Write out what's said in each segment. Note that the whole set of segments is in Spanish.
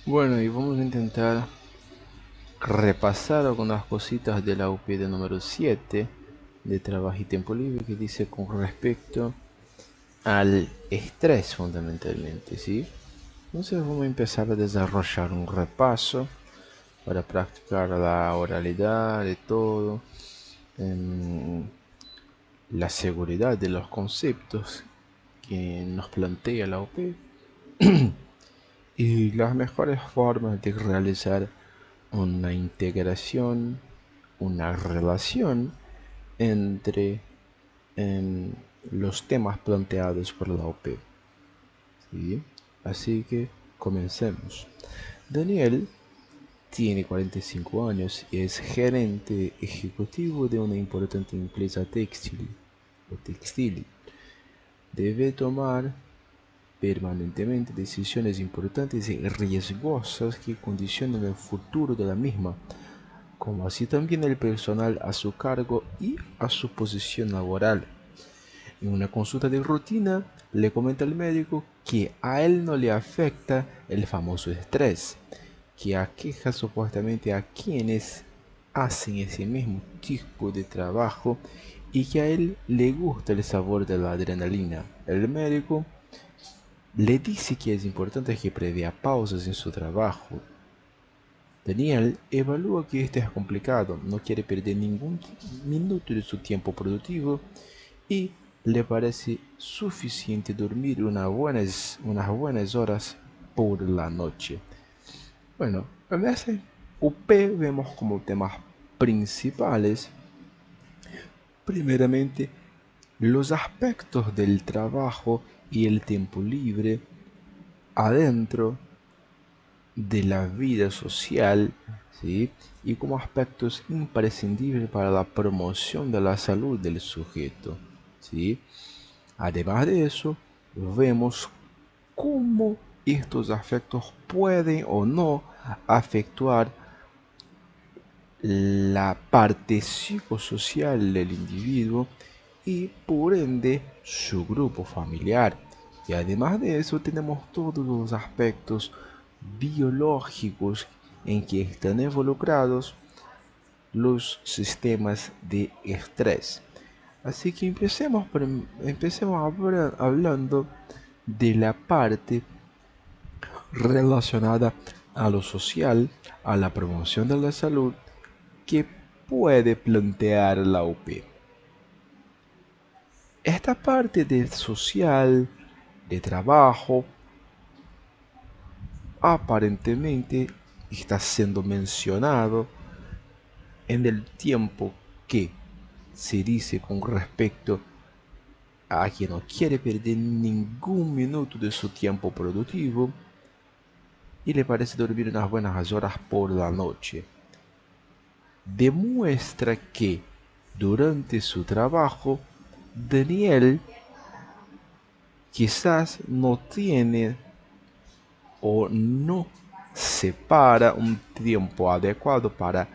Bueno, y vamos a intentar repasar algunas cositas de la UPD número 7 de Trabajo y Tiempo Libre que dice con respecto al estrés fundamentalmente, ¿sí? Entonces vamos a empezar a desarrollar un repaso para practicar la oralidad de todo, en la seguridad de los conceptos que nos plantea la OP y las mejores formas de realizar una integración, una relación entre en los temas planteados por la OP. ¿Sí? Así que comencemos. Daniel tiene 45 años y es gerente ejecutivo de una importante empresa textil. Debe tomar permanentemente decisiones importantes y riesgosas que condicionan el futuro de la misma, como así también el personal a su cargo y a su posición laboral. En una consulta de rutina, le comenta al médico que a él no le afecta el famoso estrés, que aqueja supuestamente a quienes hacen ese mismo tipo de trabajo y que a él le gusta el sabor de la adrenalina. El médico le dice que es importante que prevea pausas en su trabajo. Daniel evalúa que esto es complicado, no quiere perder ningún minuto de su tiempo productivo y le parece suficiente dormir unas buenas horas por la noche. Bueno, en ese UP vemos como temas principales, primeramente, los aspectos del trabajo y el tiempo libre adentro de la vida social, ¿sí? Y como aspectos imprescindibles para la promoción de la salud del sujeto, ¿sí? Además de eso, vemos cómo estos aspectos pueden o no afectar la parte psicosocial del individuo y por ende su grupo familiar. Y además de eso tenemos todos los aspectos biológicos en que están involucrados los sistemas de estrés. Así que empecemos hablando de la parte relacionada a lo social, a la promoción de la salud que puede plantear la UP. Esta parte de social, de trabajo, aparentemente está siendo mencionado en el tiempo que se dice con respecto a quien no quiere perder ningún minuto de su tiempo productivo y le parece dormir unas buenas horas por la noche. Demuestra que durante su trabajo, Daniel quizás no tiene o no separa un tiempo adecuado para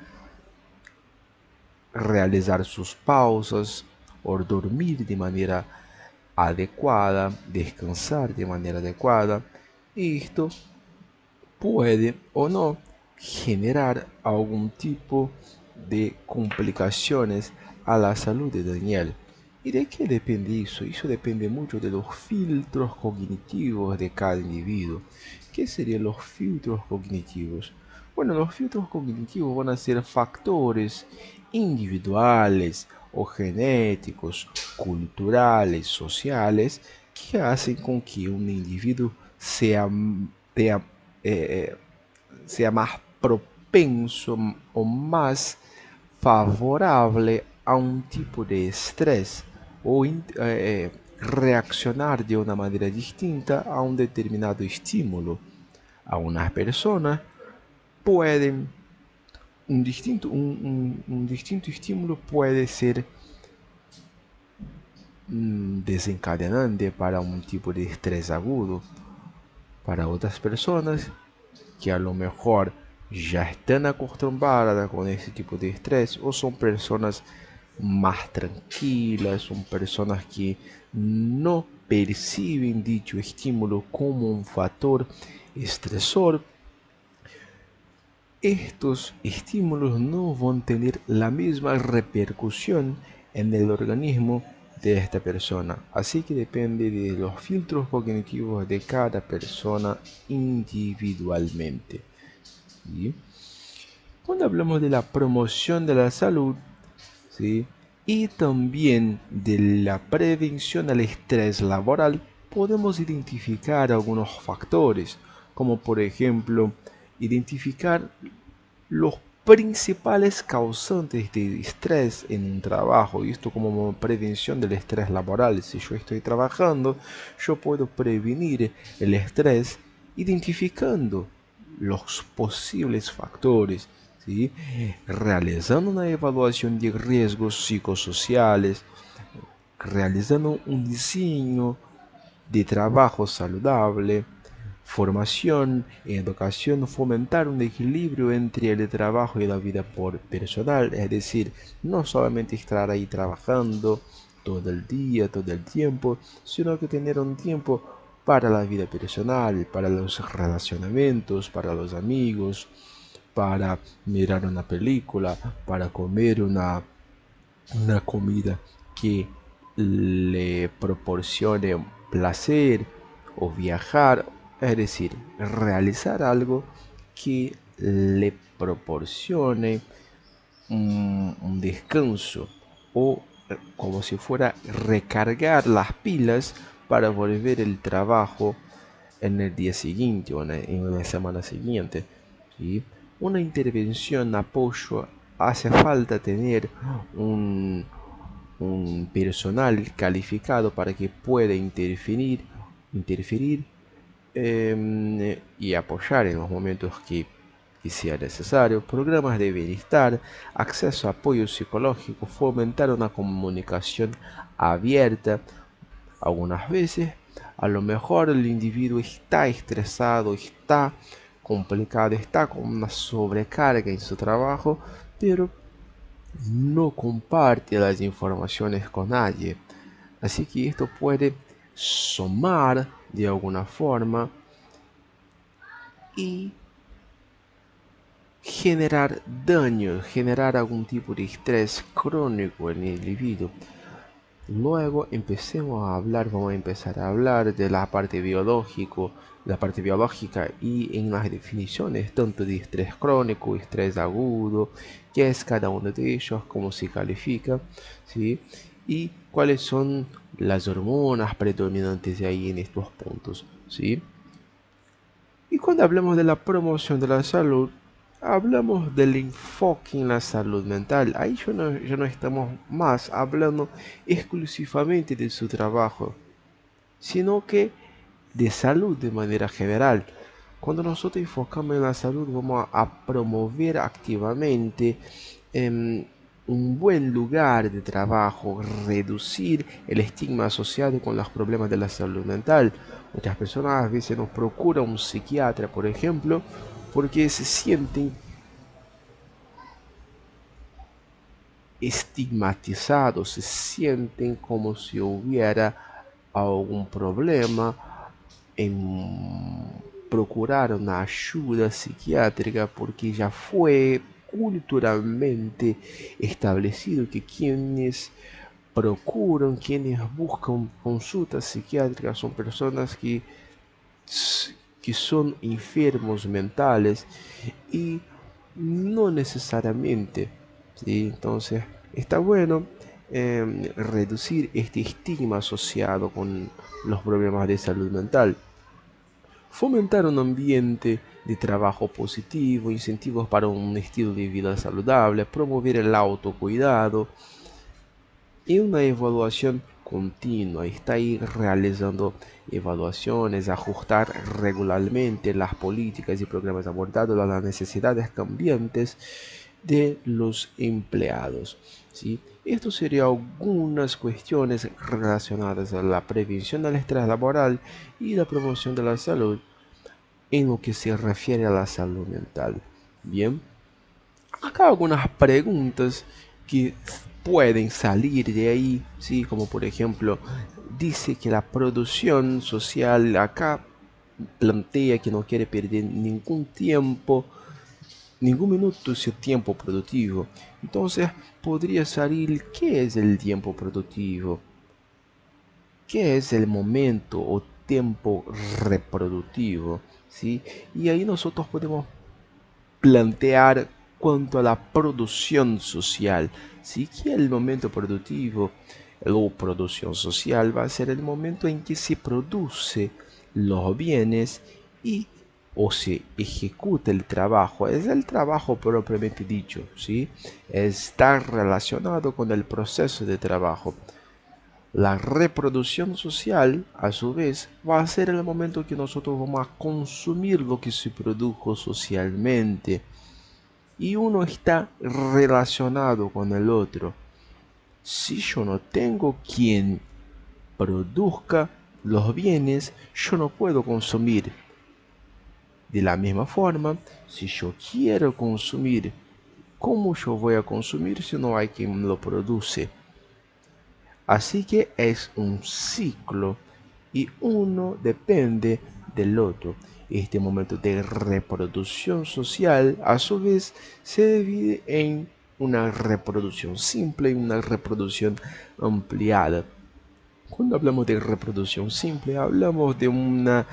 realizar sus pausas o dormir de manera adecuada, descansar de manera adecuada. Y esto puede o no generar algún tipo de complicaciones a la salud de Daniel. ¿Y de qué depende eso? Eso depende mucho de los filtros cognitivos de cada individuo. ¿Qué serían los filtros cognitivos? Bueno, los filtros cognitivos van a ser factores individuales o genéticos, culturales, sociales, que hacen con que un individuo sea eh, sea más propenso o más favorable a un tipo de estrés o reaccionar de una manera distinta a un determinado estímulo. A unas personas pueden un distinto estímulo puede ser desencadenante para un tipo de estrés agudo. Para otras personas que a lo mejor ya están acostumbradas con ese tipo de estrés o son personas más tranquilas, son personas que no perciben dicho estímulo como un factor estresor, estos estímulos no van a tener la misma repercusión en el organismo de esta persona. Así que depende de los filtros cognitivos de cada persona individualmente. ¿Sí? Cuando hablamos de la promoción de la salud, ¿sí?, y también de la prevención al estrés laboral, podemos identificar algunos factores, como por ejemplo, identificar los principales causantes de estrés en un trabajo, y esto como prevención del estrés laboral. Si yo estoy trabajando, yo puedo prevenir el estrés identificando los posibles factores, ¿sí?, realizando una evaluación de riesgos psicosociales, realizando un diseño de trabajo saludable, formación y educación, fomentar un equilibrio entre el trabajo y la vida personal, es decir, no solamente estar ahí trabajando todo el día, todo el tiempo, sino que tener un tiempo para la vida personal, para los relacionamientos, para los amigos, para mirar una película, para comer una comida que le proporcione placer o viajar, es decir, realizar algo que le proporcione un descanso o como si fuera recargar las pilas para volver el trabajo en el día siguiente o en la semana siguiente, ¿sí? Una intervención, apoyo, hace falta tener un, un personal calificado para que pueda interferir y apoyar en los momentos que sea necesario, programas de bienestar, acceso a apoyo psicológico, fomentar una comunicación abierta. Algunas veces, a lo mejor el individuo está estresado, está complicado, está con una sobrecarga en su trabajo, pero no comparte las informaciones con nadie. Así que esto puede sumar de alguna forma y generar daño, generar algún tipo de estrés crónico en el individuo. Luego vamos a empezar a hablar de la parte biológica y en las definiciones tanto de estrés crónico, estrés agudo, qué es cada uno de ellos, cómo se califica, ¿sí?, y cuáles son las hormonas predominantes de ahí en estos puntos, ¿sí? Y cuando hablamos de la promoción de la salud, hablamos del enfoque en la salud mental. Ahí ya no estamos más hablando exclusivamente de su trabajo, sino que de salud de manera general. Cuando nosotros enfocamos en la salud, vamos a promover activamente un buen lugar de trabajo, reducir el estigma asociado con los problemas de la salud mental. Muchas personas a veces nos procuran un psiquiatra, por ejemplo, porque se sienten estigmatizados, se sienten como si hubiera algún problema en procurar una ayuda psiquiátrica, porque ya fue culturalmente establecido que quienes buscan consultas psiquiátricas son personas que son enfermos mentales y no necesariamente, ¿sí? Entonces está bueno reducir este estigma asociado con los problemas de salud mental, fomentar un ambiente de trabajo positivo, incentivos para un estilo de vida saludable, promover el autocuidado y una evaluación continua. Está ahí realizando evaluaciones, ajustar regularmente las políticas y programas abordados a las necesidades cambiantes de los empleados, ¿sí? Esto serían algunas cuestiones relacionadas a la prevención del estrés laboral y la promoción de la salud en lo que se refiere a la salud mental. Bien, acá algunas preguntas que pueden salir de ahí, ¿sí? Como por ejemplo, dice que la producción social acá plantea que no quiere perder ningún tiempo ningún minuto es tiempo productivo. Entonces podría salir qué es el tiempo productivo, qué es el momento o tiempo reproductivo, ¿sí? Y ahí nosotros podemos plantear cuanto a la producción social, ¿sí? Que el momento productivo o producción social va a ser el momento en que se produce los bienes y o se ejecuta el trabajo. Es el trabajo propiamente dicho, ¿sí? Está relacionado con el proceso de trabajo. La reproducción social, a su vez, va a ser el momento que nosotros vamos a consumir lo que se produjo socialmente. Y uno está relacionado con el otro. Si yo no tengo quien produzca los bienes, yo no puedo consumir. De la misma forma, si yo quiero consumir, ¿cómo yo voy a consumir si no hay quien lo produce? Así que es un ciclo y uno depende del otro. Este momento de reproducción social, a su vez, se divide en una reproducción simple y una reproducción ampliada. Cuando hablamos de reproducción simple, hablamos de una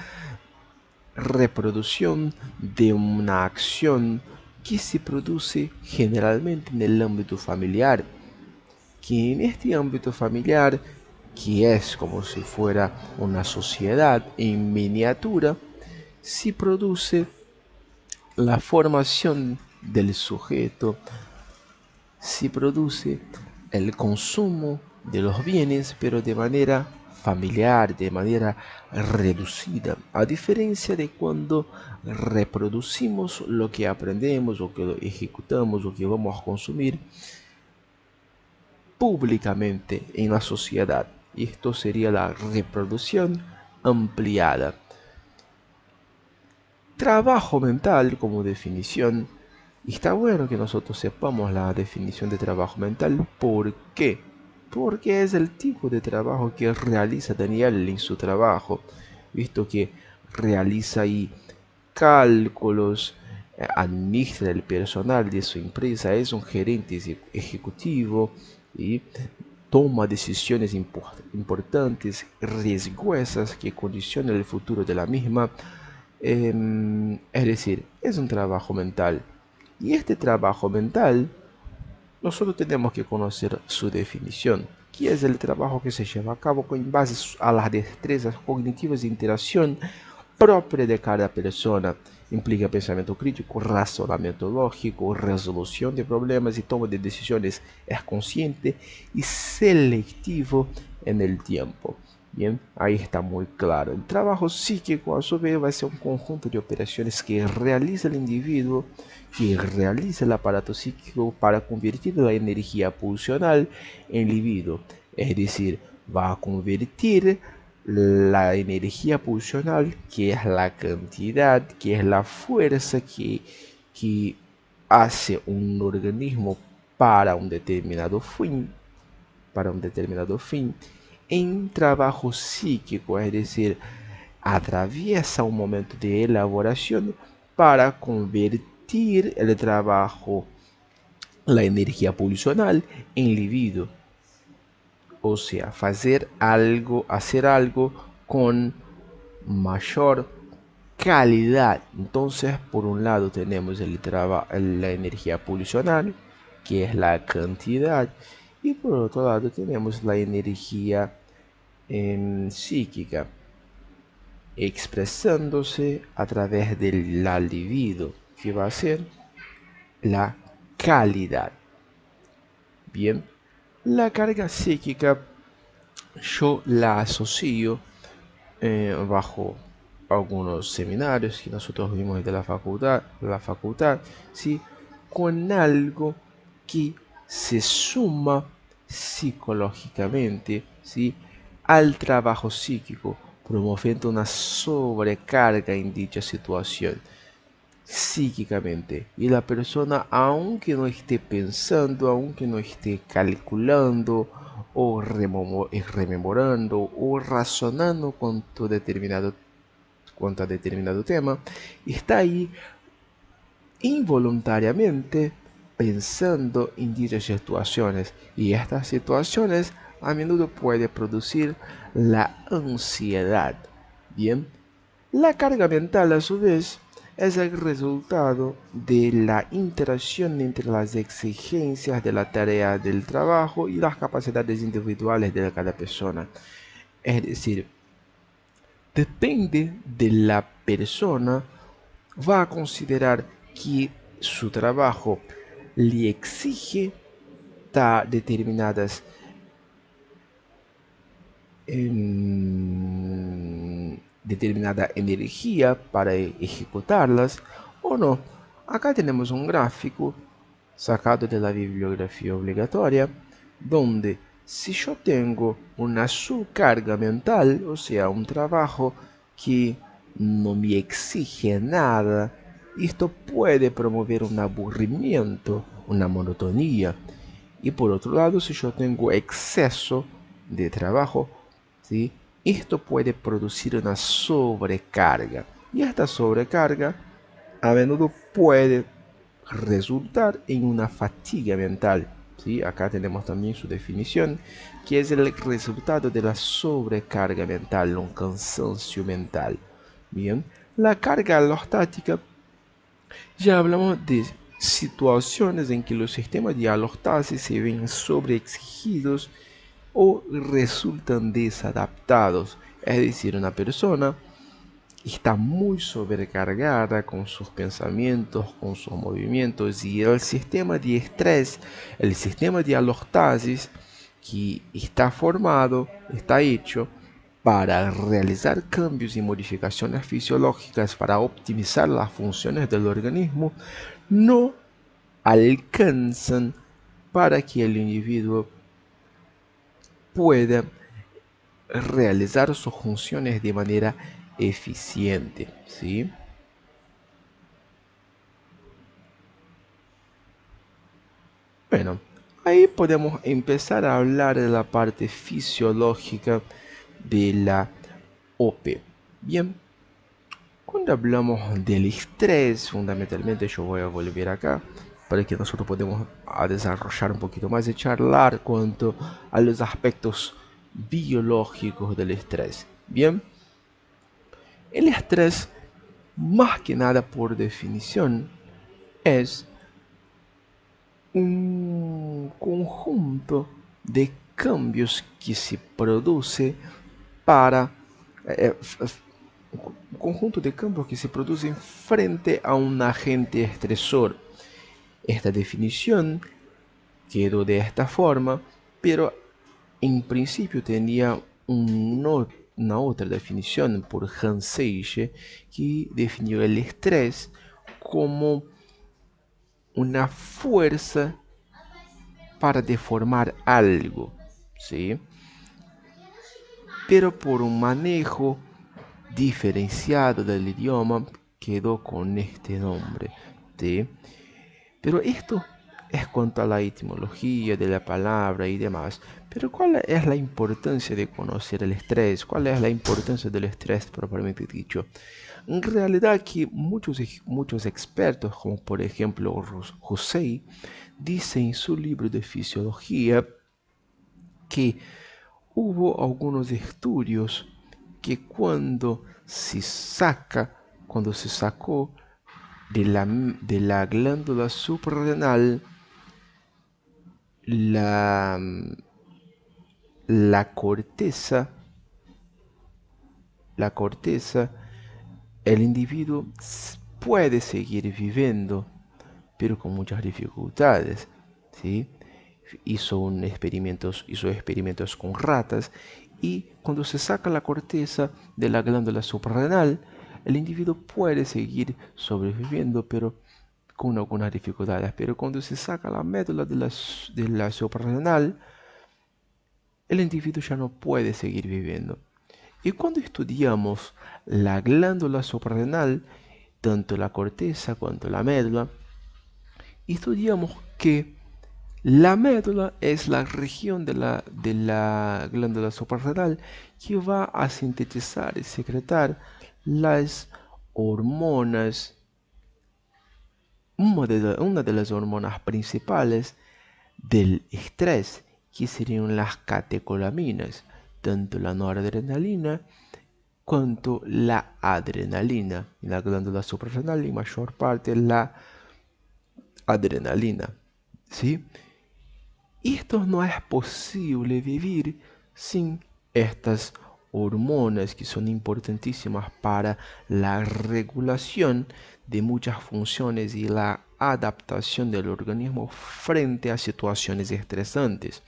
reproducción de una acción que se produce generalmente en el ámbito familiar, que en este ámbito familiar, que es como si fuera una sociedad en miniatura, se produce la formación del sujeto, se produce el consumo de los bienes, pero de manera familiar, de manera reducida, a diferencia de cuando reproducimos lo que aprendemos o que lo ejecutamos o que vamos a consumir públicamente en la sociedad. Y esto sería la reproducción ampliada. Trabajo mental como definición. Y está bueno que nosotros sepamos la definición de trabajo mental. ¿Por qué? Porque es el tipo de trabajo que realiza Daniel en su trabajo. Visto que realiza ahí cálculos, administra el personal de su empresa, es un gerente ejecutivo y toma decisiones importantes, riesgosas que condicionan el futuro de la misma. Es decir, es un trabajo mental. Y este trabajo mental, nosotros tenemos que conocer su definición, que es el trabajo que se lleva a cabo con base a las destrezas cognitivas de interacción propia de cada persona. Implica pensamiento crítico, razonamiento lógico, resolución de problemas y toma de decisiones. Es consciente y selectivo en el tiempo. Bien, ahí está muy claro. El trabajo psíquico a su vez va a ser un conjunto de operaciones que realiza el individuo, que realiza el aparato psíquico para convertir la energía pulsional en libido. Es decir, va a convertir la energía pulsional, que es la cantidad, que es la fuerza que hace un organismo para un determinado fin, en trabajo psíquico, es decir, atraviesa un momento de elaboración para convertir el trabajo, la energía pulsional, en libido. O sea, hacer algo con mayor calidad. Entonces, por un lado tenemos la energía pulsional, que es la cantidad, y por otro lado tenemos la energía psíquica, expresándose a través de la libido, que va a ser la calidad. Bien, la carga psíquica yo la asocio bajo algunos seminarios que nosotros vimos de la facultad, ¿sí? Con algo que se suma psicológicamente, ¿sí? Al trabajo psíquico, promoviendo una sobrecarga en dicha situación psíquicamente. Y la persona, aunque no esté pensando, aunque no esté calculando o rememorando o razonando cuanto a determinado tema, está ahí involuntariamente pensando en dichas situaciones, y estas situaciones a menudo pueden producir la ansiedad. Bien, la carga mental a su vez es el resultado de la interacción entre las exigencias de la tarea del trabajo y las capacidades individuales de cada persona. Es decir, depende de la persona, va a considerar que su trabajo le exige determinadas determinada energía para ejecutarlas o no. Acá tenemos un gráfico sacado de la bibliografía obligatoria, donde si yo tengo una subcarga mental, o sea, un trabajo que no me exige nada, esto puede promover un aburrimiento, una monotonía. Y por otro lado, si yo tengo exceso de trabajo, ¿sí? Esto puede producir una sobrecarga. Y esta sobrecarga a menudo puede resultar en una fatiga mental. ¿Sí? Acá tenemos también su definición, que es el resultado de la sobrecarga mental, un cansancio mental. Bien, la carga alostática, ya hablamos de situaciones en que los sistemas de alostasis se ven sobreexigidos o resultan desadaptados. Es decir, una persona está muy sobrecargada con sus pensamientos, con sus movimientos, y el sistema de estrés, el sistema de alostasis que está formado, está hecho para realizar cambios y modificaciones fisiológicas para optimizar las funciones del organismo, no alcanzan para que el individuo pueda realizar sus funciones de manera eficiente, ¿sí? Bueno, ahí podemos empezar a hablar de la parte fisiológica de la OP. Bien, cuando hablamos del estrés, fundamentalmente yo voy a volver acá para que nosotros podamos desarrollar un poquito más y charlar cuanto a los aspectos biológicos del estrés. Bien, el estrés, más que nada por definición, es un conjunto de cambios que se produce para un conjunto de cambios que se producen frente a un agente estresor. Esta definición quedó de esta forma, pero en principio tenía una otra definición por Hans Seiche, que definió el estrés como una fuerza para deformar algo, ¿sí? Pero por un manejo diferenciado del idioma quedó con este nombre, ¿sí? Pero esto es cuanto a la etimología de la palabra y demás. Pero ¿cuál es la importancia de conocer el estrés? ¿Cuál es la importancia del estrés propiamente dicho? En realidad que muchos expertos, como por ejemplo José, dicen en su libro de fisiología que hubo algunos estudios que cuando se sacó de la glándula suprarrenal la, la corteza, la corteza, el individuo puede seguir viviendo, pero con muchas dificultades, ¿sí? Hizo experimentos con ratas, y cuando se saca la corteza de la glándula suprarrenal, el individuo puede seguir sobreviviendo, pero con algunas dificultades. Pero cuando se saca la médula de la suprarrenal, el individuo ya no puede seguir viviendo. Y cuando estudiamos la glándula suprarrenal, tanto la corteza cuanto la médula, estudiamos que la médula es la región de la glándula suprarrenal que va a sintetizar y secretar las hormonas una de las hormonas principales del estrés, que serían las catecolaminas, tanto la noradrenalina cuanto la adrenalina. En la glándula suprarrenal, en mayor parte, la adrenalina, ¿sí? Y esto no es posible vivir sin estas hormonas que son importantísimas para la regulación de muchas funciones y la adaptación del organismo frente a situaciones estresantes.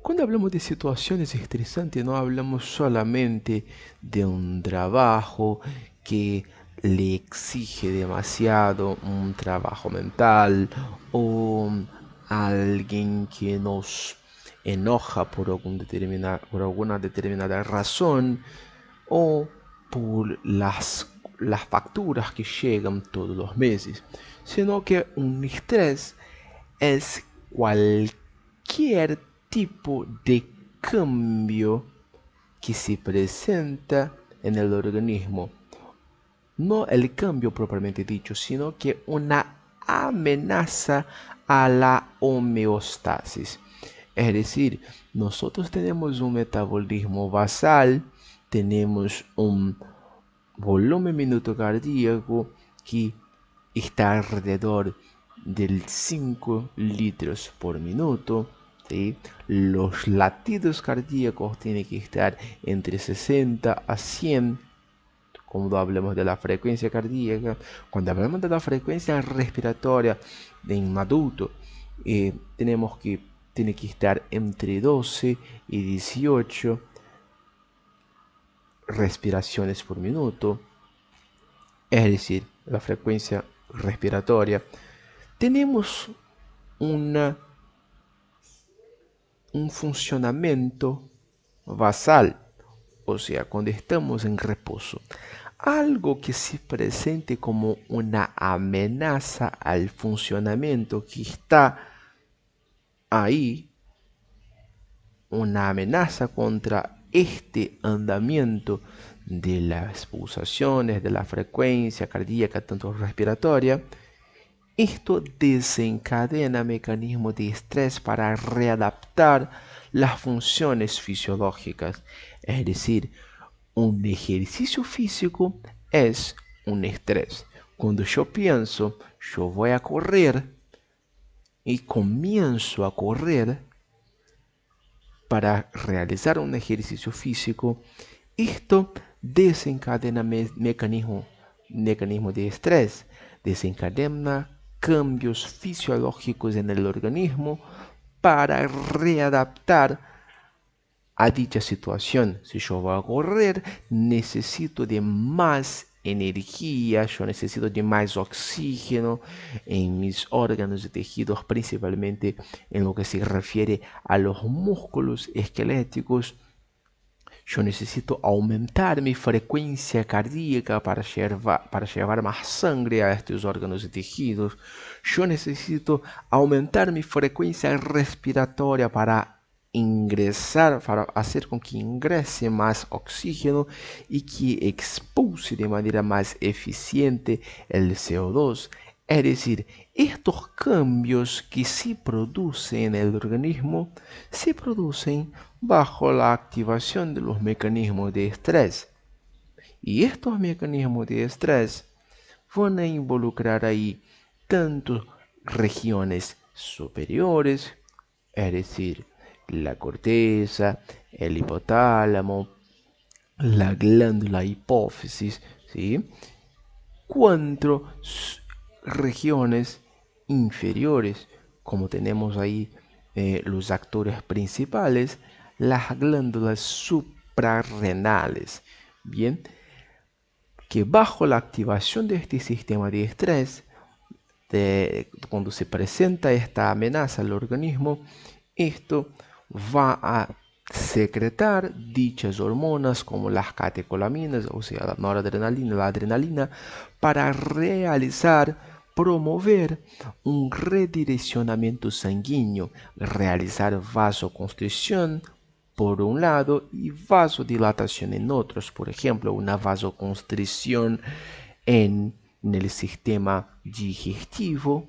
Cuando hablamos de situaciones estresantes, no hablamos solamente de un trabajo que le exige demasiado, un trabajo mental, o alguien que nos enoja por alguna determinada razón, o por las facturas que llegan todos los meses, sino que un estrés es cualquier tipo de cambio que se presenta en el organismo. No el cambio propiamente dicho, sino que una amenaza a la homeostasis. Es decir, nosotros tenemos un metabolismo basal, tenemos un volumen minuto cardíaco que está alrededor del 5 litros por minuto, ¿sí? Los latidos cardíacos tienen que estar entre 60 a 100 cuando hablamos de la frecuencia cardíaca. Cuando hablamos de la frecuencia respiratoria de un adulto, tiene que estar entre 12 y 18 respiraciones por minuto, es decir, la frecuencia respiratoria. Tenemos un funcionamiento basal, o sea, cuando estamos en reposo. Algo que se presente como una amenaza al funcionamiento que está ahí, una amenaza contra este andamiento de las pulsaciones, de la frecuencia cardíaca, tanto respiratoria. Esto desencadena mecanismos de estrés para readaptar las funciones fisiológicas. Es decir, un ejercicio físico es un estrés. Cuando yo pienso, yo voy a correr y comienzo a correr para realizar un ejercicio físico, esto desencadena mecanismo de estrés, desencadena cambios fisiológicos en el organismo para readaptar a dicha situación. Si yo voy a correr, necesito de más energía, yo necesito de más oxígeno en mis órganos y tejidos, principalmente en lo que se refiere a los músculos esqueléticos. Yo necesito aumentar mi frecuencia cardíaca para llevar más sangre a estos órganos y tejidos. Yo necesito aumentar mi frecuencia respiratoria para hacer con que ingrese más oxígeno y que expulse de manera más eficiente el CO2. Es decir, estos cambios que se producen en el organismo se producen bajo la activación de los mecanismos de estrés. Y estos mecanismos de estrés van a involucrar ahí tanto regiones superiores, es decir, la corteza, el hipotálamo, la glándula hipófisis, ¿sí? Cuanto regiones inferiores, como tenemos ahí los actores principales, las glándulas suprarrenales. Bien, que bajo la activación de este sistema de estrés, cuando se presenta esta amenaza al organismo, esto va a secretar dichas hormonas como las catecolaminas, o sea, la noradrenalina, la adrenalina, para promover un redireccionamiento sanguíneo, realizar vasoconstricción por un lado y vasodilatación en otros. Por ejemplo, una vasoconstricción en en el sistema digestivo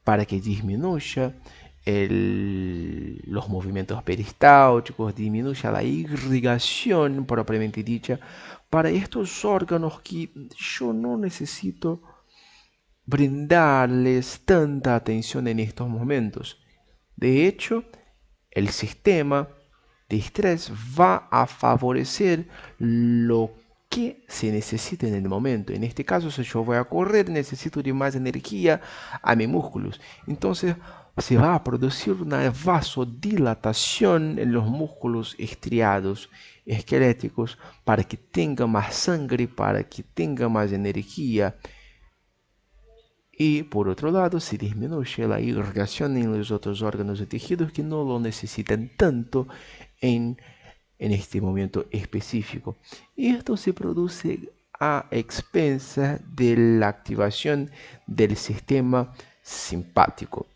para que disminuya los movimientos peristálticos, disminuya la irrigación propiamente dicha para estos órganos que yo no necesito brindarles tanta atención en estos momentos. De hecho, el sistema de estrés va a favorecer lo que se necesita en el momento. En este caso, si yo voy a correr, necesito de más energía a mis músculos. Entonces, se va a producir una vasodilatación en los músculos estriados esqueléticos para que tenga más sangre, para que tenga más energía. Y por otro lado, se disminuye la irrigación en los otros órganos y tejidos que no lo necesitan tanto en este momento específico. Y esto se produce a expensas de la activación del sistema simpático.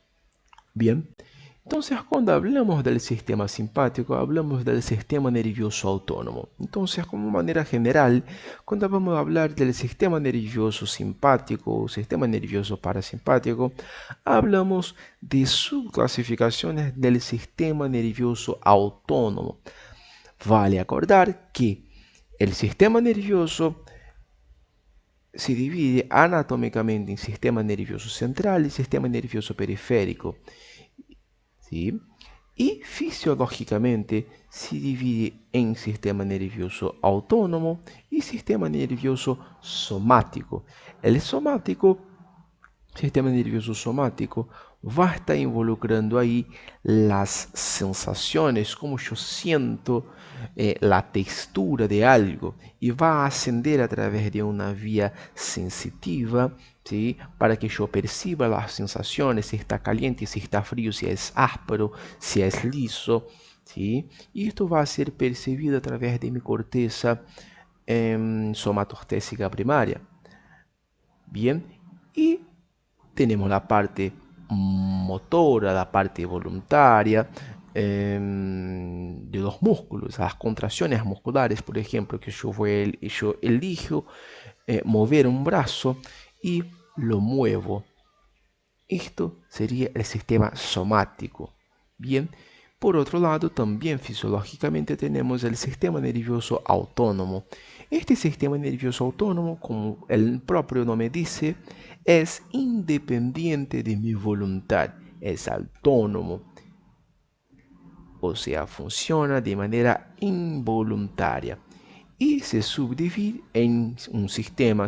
Bien, entonces cuando hablamos del sistema simpático, hablamos del sistema nervioso autónomo. Entonces, como manera general, cuando vamos a hablar del sistema nervioso simpático o sistema nervioso parasimpático, hablamos de subclasificaciones del sistema nervioso autónomo. Vale acordar que el sistema nervioso se divide anatómicamente en sistema nervioso central y sistema nervioso periférico, ¿sí? Y fisiológicamente se divide en sistema nervioso autónomo y sistema nervioso somático. El sistema nervioso somático va a estar involucrando ahí las sensaciones, como yo siento la textura de algo, y va a ascender a través de una vía sensitiva, ¿sí? Para que yo perciba las sensaciones, si está caliente, si está frío, si es áspero, si es liso, ¿sí? Y esto va a ser percibido a través de mi corteza somatostésica primaria. Bien, y tenemos la parte motora, la parte voluntaria de los músculos, las contracciones musculares, por ejemplo, que yo elijo mover un brazo y lo muevo. Esto sería el sistema somático. Bien, por otro lado, también fisiológicamente tenemos el sistema nervioso autónomo. Este sistema nervioso autónomo, como el propio nombre dice, es independiente de mi voluntad, es autónomo, o sea, funciona de manera involuntaria y se subdivide en sistema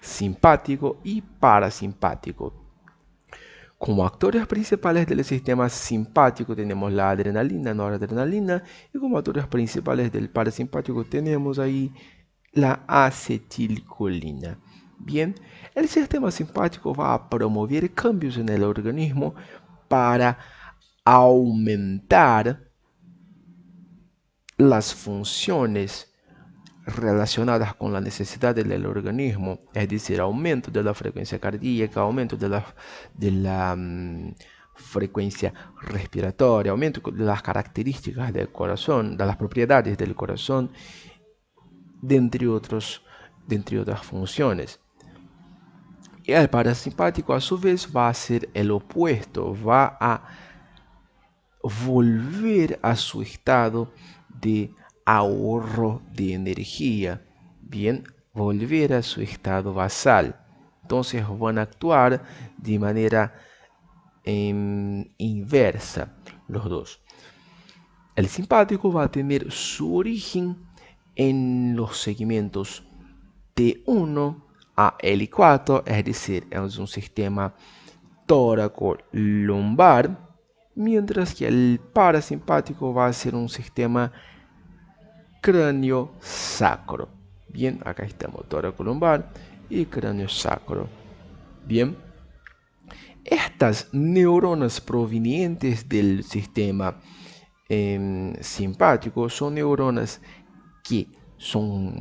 simpático y parasimpático. Como actores principales del sistema simpático tenemos la adrenalina, noradrenalina, y como actores principales del parasimpático tenemos ahí la acetilcolina. Bien, el sistema simpático va a promover cambios en el organismo para aumentar las funciones relacionadas con la necesidad del organismo, es decir, aumento de la frecuencia cardíaca, aumento de la frecuencia respiratoria, aumento de las características del corazón, de las propiedades del corazón, de entre otras funciones. Y el parasimpático a su vez va a ser el opuesto, va a volver a su estado de ahorro de energía, bien, volver a su estado basal. Entonces van a actuar de manera inversa los dos. El simpático va a tener su origen en los segmentos T1 a L4, es decir, es un sistema tóraco-lumbar, mientras que el parasimpático va a ser un sistema cráneo-sacro. Bien, acá estamos, tóraco-lumbar y cráneo-sacro. Bien, estas neuronas provenientes del sistema simpático son neuronas que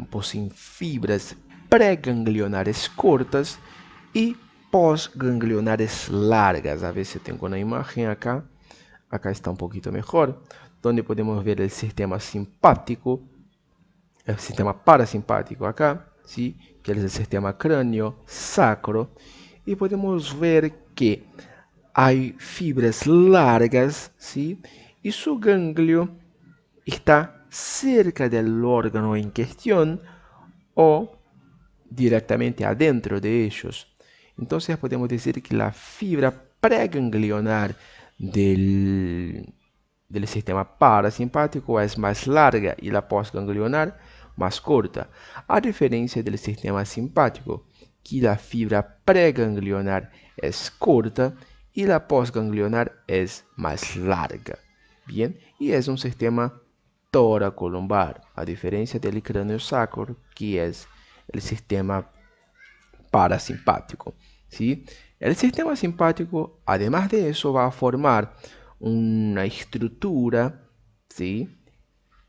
poseen fibras preganglionares cortas y postganglionares largas. A ver si tengo una imagen acá. Acá está un poquito mejor, donde podemos ver el sistema simpático, el sistema parasimpático acá, ¿sí? Que es el sistema cráneo sacro, y podemos ver que hay fibras largas, ¿sí? Y su ganglio está cerca del órgano en cuestión o directamente adentro de ellos. Entonces podemos decir que la fibra preganglionar del sistema parasimpático es más larga y la postganglionar más corta, a diferencia del sistema simpático, que la fibra preganglionar es corta y la postganglionar es más larga. Bien, y es un sistema toracolumbar, a diferencia del cráneo sacro, que es el sistema parasimpático, ¿sí? El sistema simpático, además de eso, va a formar una estructura, ¿sí?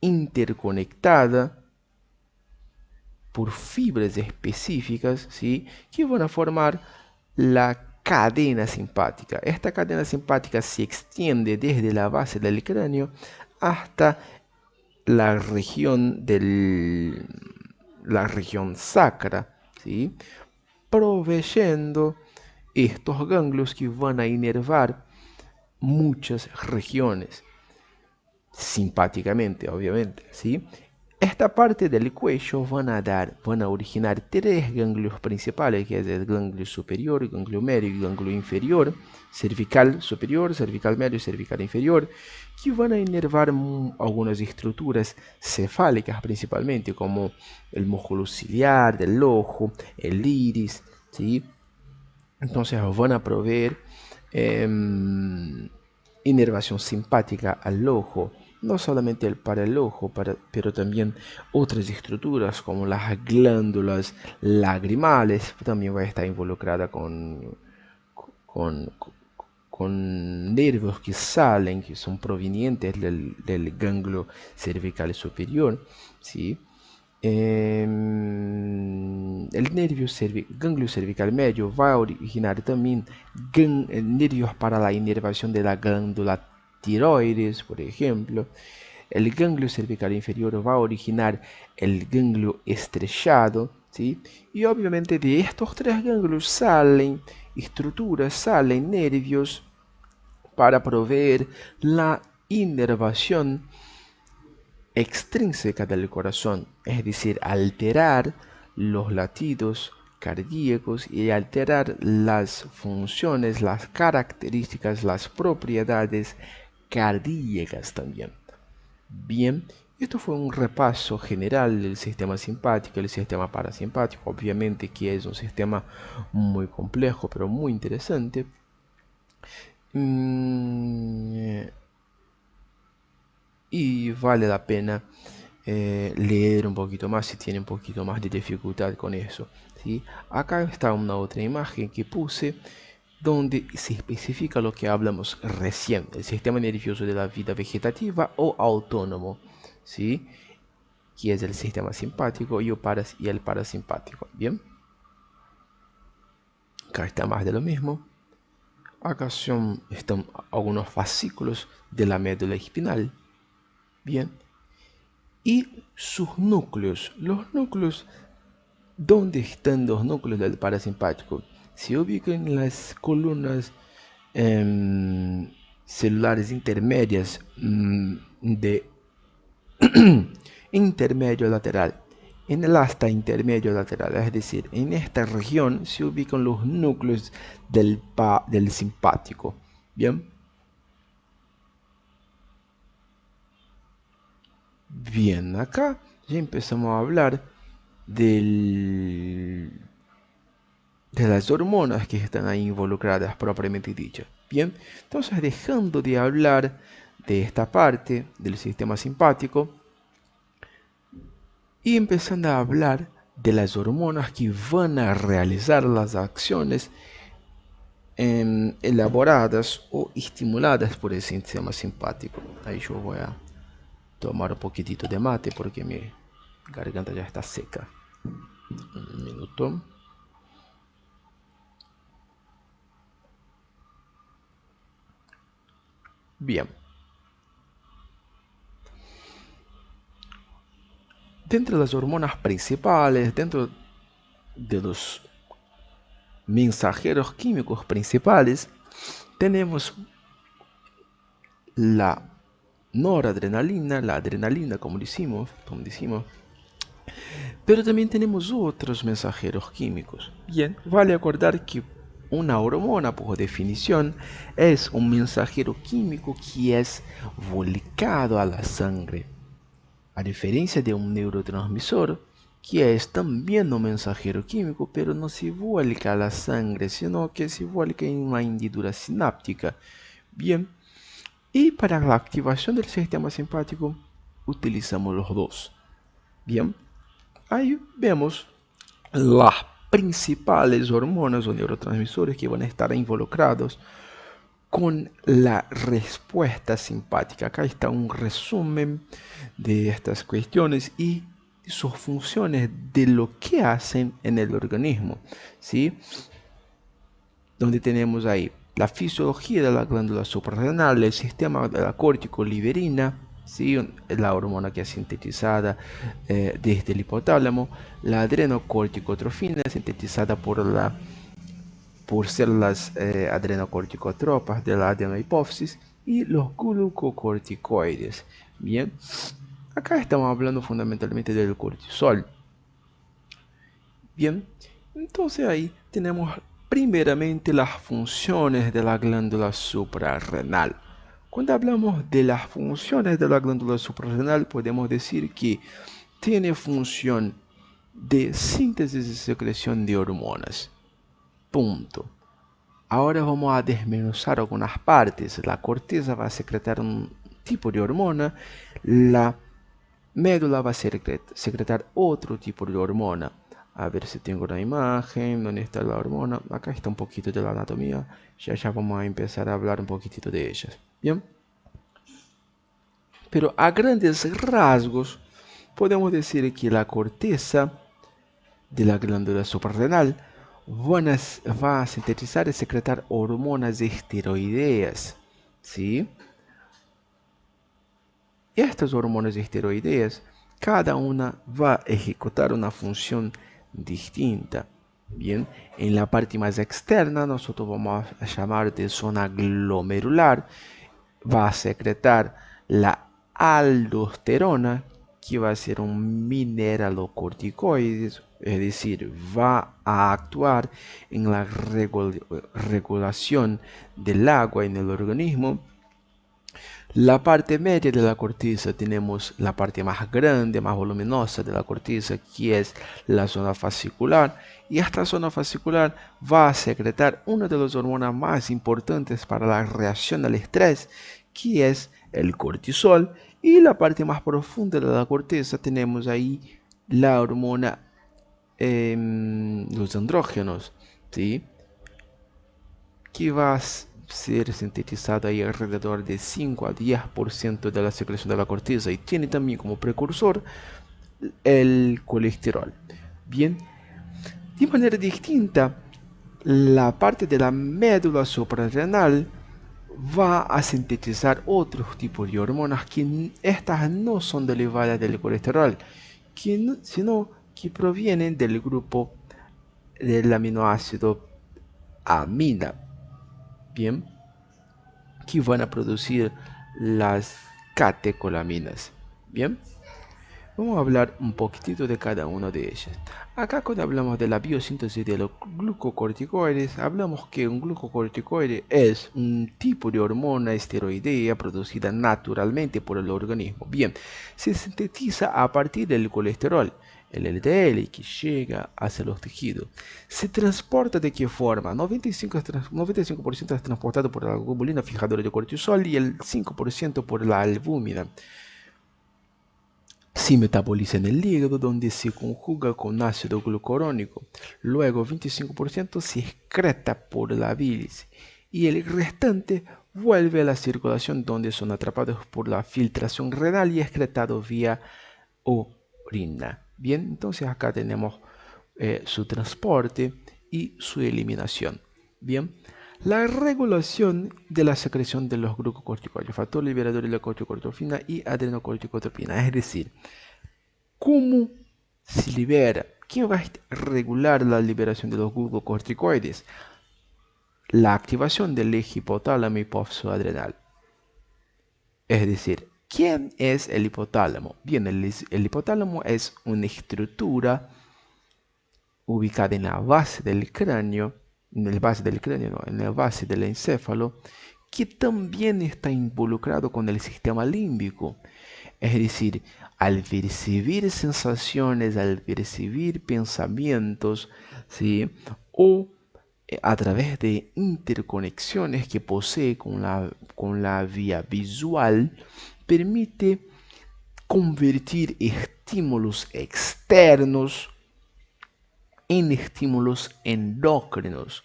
Interconectada por fibras específicas, ¿sí? Que van a formar la cadena simpática. Esta cadena simpática se extiende desde la base del cráneo hasta la región la región sacra, ¿sí? Proveyendo estos ganglios que van a inervar muchas regiones, simpáticamente, obviamente, ¿sí? Esta parte del cuello van a originar tres ganglios principales, que es el ganglio superior, ganglio medio y ganglio inferior, cervical superior, cervical medio y cervical inferior, que van a inervar algunas estructuras cefálicas principalmente, como el músculo ciliar del ojo, el iris, ¿sí? Entonces van a proveer eh, inervación simpática al ojo, no solamente para el ojo, pero también otras estructuras como las glándulas lagrimales, también va a estar involucrada con, con nervios que salen, que son provenientes del ganglio cervical superior, ¿sí? El ganglio cervical medio va a originar también nervios para la inervación de la glándula tiroides, por ejemplo. El ganglio cervical inferior va a originar el ganglio estrechado, ¿sí? Y obviamente de estos tres ganglios salen estructuras, salen nervios para proveer la inervación extrínseca del corazón, es decir, alterar los latidos cardíacos y alterar las funciones, las características, las propiedades cardíacas también. Bien, esto fue un repaso general del sistema simpático y el sistema parasimpático, obviamente que es un sistema muy complejo pero muy interesante. Y vale la pena leer un poquito más si tiene un poquito más de dificultad con eso, ¿sí? Acá está una otra imagen que puse donde se especifica lo que hablamos recién, el sistema nervioso de la vida vegetativa o autónomo, ¿sí? Que es el sistema simpático y el parasimpático. Bien, acá está más de lo mismo. Acá están algunos fascículos de la médula espinal. Bien, y sus núcleos. Los núcleos, ¿dónde están los núcleos del parasimpático? Se ubican en las columnas em, celulares intermedias de intermedio lateral. En el asta intermedio lateral, es decir, en esta región se ubican los núcleos del simpático. Bien, bien, acá ya empezamos a hablar del de las hormonas que están ahí involucradas propiamente dicho. Bien, entonces dejando de hablar de esta parte del sistema simpático y empezando a hablar de las hormonas que van a realizar las acciones elaboradas o estimuladas por el sistema simpático. Ahí yo voy a tomar un poquitito de mate porque mi garganta ya está seca. Un minuto. Bien. Dentro de las hormonas principales, dentro de los mensajeros químicos principales, tenemos la noradrenalina, la adrenalina, como decimos, pero también tenemos otros mensajeros químicos. Bien, vale acordar que una hormona, por definición, es un mensajero químico que es volcado a la sangre, a diferencia de un neurotransmisor, que es también un mensajero químico, pero no se vuelca a la sangre, sino que se vuelca en una hendidura sináptica. Bien, y para la activación del sistema simpático utilizamos los dos. Bien, ahí vemos las principales hormonas o neurotransmisores que van a estar involucrados con la respuesta simpática. Acá está un resumen de estas cuestiones y sus funciones de lo que hacen en el organismo, ¿sí? Donde tenemos ahí la fisiología de la glándula suprarrenal, el sistema de la corticoliberina, ¿sí? La hormona que es sintetizada desde el hipotálamo, la adrenocorticotrofina, sintetizada por células adrenocorticotropas de la adenohipófisis, y los glucocorticoides. Bien, acá estamos hablando fundamentalmente del cortisol. Bien, entonces ahí tenemos primeramente las funciones de la glándula suprarrenal. Cuando hablamos de las funciones de la glándula suprarrenal, podemos decir que tiene función de síntesis y secreción de hormonas. Punto. Ahora vamos a desmenuzar algunas partes. La corteza va a secretar un tipo de hormona, la médula va a secretar otro tipo de hormona. A ver si tengo una imagen, ¿dónde está la hormona? Acá está un poquito de la anatomía, ya vamos a empezar a hablar un poquitito de ellas. Bien, pero a grandes rasgos podemos decir que la corteza de la glándula suprarrenal va a sintetizar y secretar hormonas esteroideas, ¿sí? Y estas hormonas esteroideas, cada una va a ejecutar una función distinta. Bien, en la parte más externa, nosotros vamos a llamar de zona glomerular, va a secretar la aldosterona, que va a ser un mineralocorticoide, es decir, va a actuar en la regulación del agua en el organismo. La parte media de la corteza tenemos la parte más grande, más voluminosa de la corteza, que es la zona fascicular, y esta zona fascicular va a secretar una de las hormonas más importantes para la reacción al estrés, que es el cortisol. Y la parte más profunda de la corteza tenemos ahí la hormona, los andrógenos, ¿sí? Que va a ser sintetizado ahí alrededor de 5 a 10% de la secreción de la corteza, y tiene también como precursor el colesterol. Bien, de manera distinta, la parte de la médula suprarrenal va a sintetizar otros tipos de hormonas que estas no son derivadas del colesterol, sino que provienen del grupo del aminoácido amina. Bien, que van a producir las catecolaminas. Bien, vamos a hablar un poquitito de cada una de ellas. Acá cuando hablamos de la biosíntesis de los glucocorticoides, hablamos que un glucocorticoide es un tipo de hormona esteroidea producida naturalmente por el organismo. Bien, se sintetiza a partir del colesterol, el LDL, que llega hacia los tejidos. ¿Se transporta de qué forma? 95% es transportado por la globulina fijadora de cortisol y el 5% por la albúmina. Se metaboliza en el hígado, donde se conjuga con ácido glucurónico. Luego 25% se excreta por la bilis y el restante vuelve a la circulación, donde son atrapados por la filtración renal y excretados vía orina. Bien, entonces acá tenemos su transporte y su eliminación. Bien, la regulación de la secreción de los glucocorticoides, factor liberador de la corticotrofina y adrenocorticotropina, es decir, cómo se libera, ¿quién va a regular la liberación de los glucocorticoides? La activación del eje hipotálamo hipófiso-adrenal. Es decir, ¿quién es el hipotálamo? Bien, el hipotálamo es una estructura ubicada en la base del cráneo, en la base del encéfalo, que también está involucrado con el sistema límbico. Es decir, al percibir sensaciones, al percibir pensamientos, ¿sí? O a través de interconexiones que posee con la vía visual, permite convertir estímulos externos en estímulos endócrinos.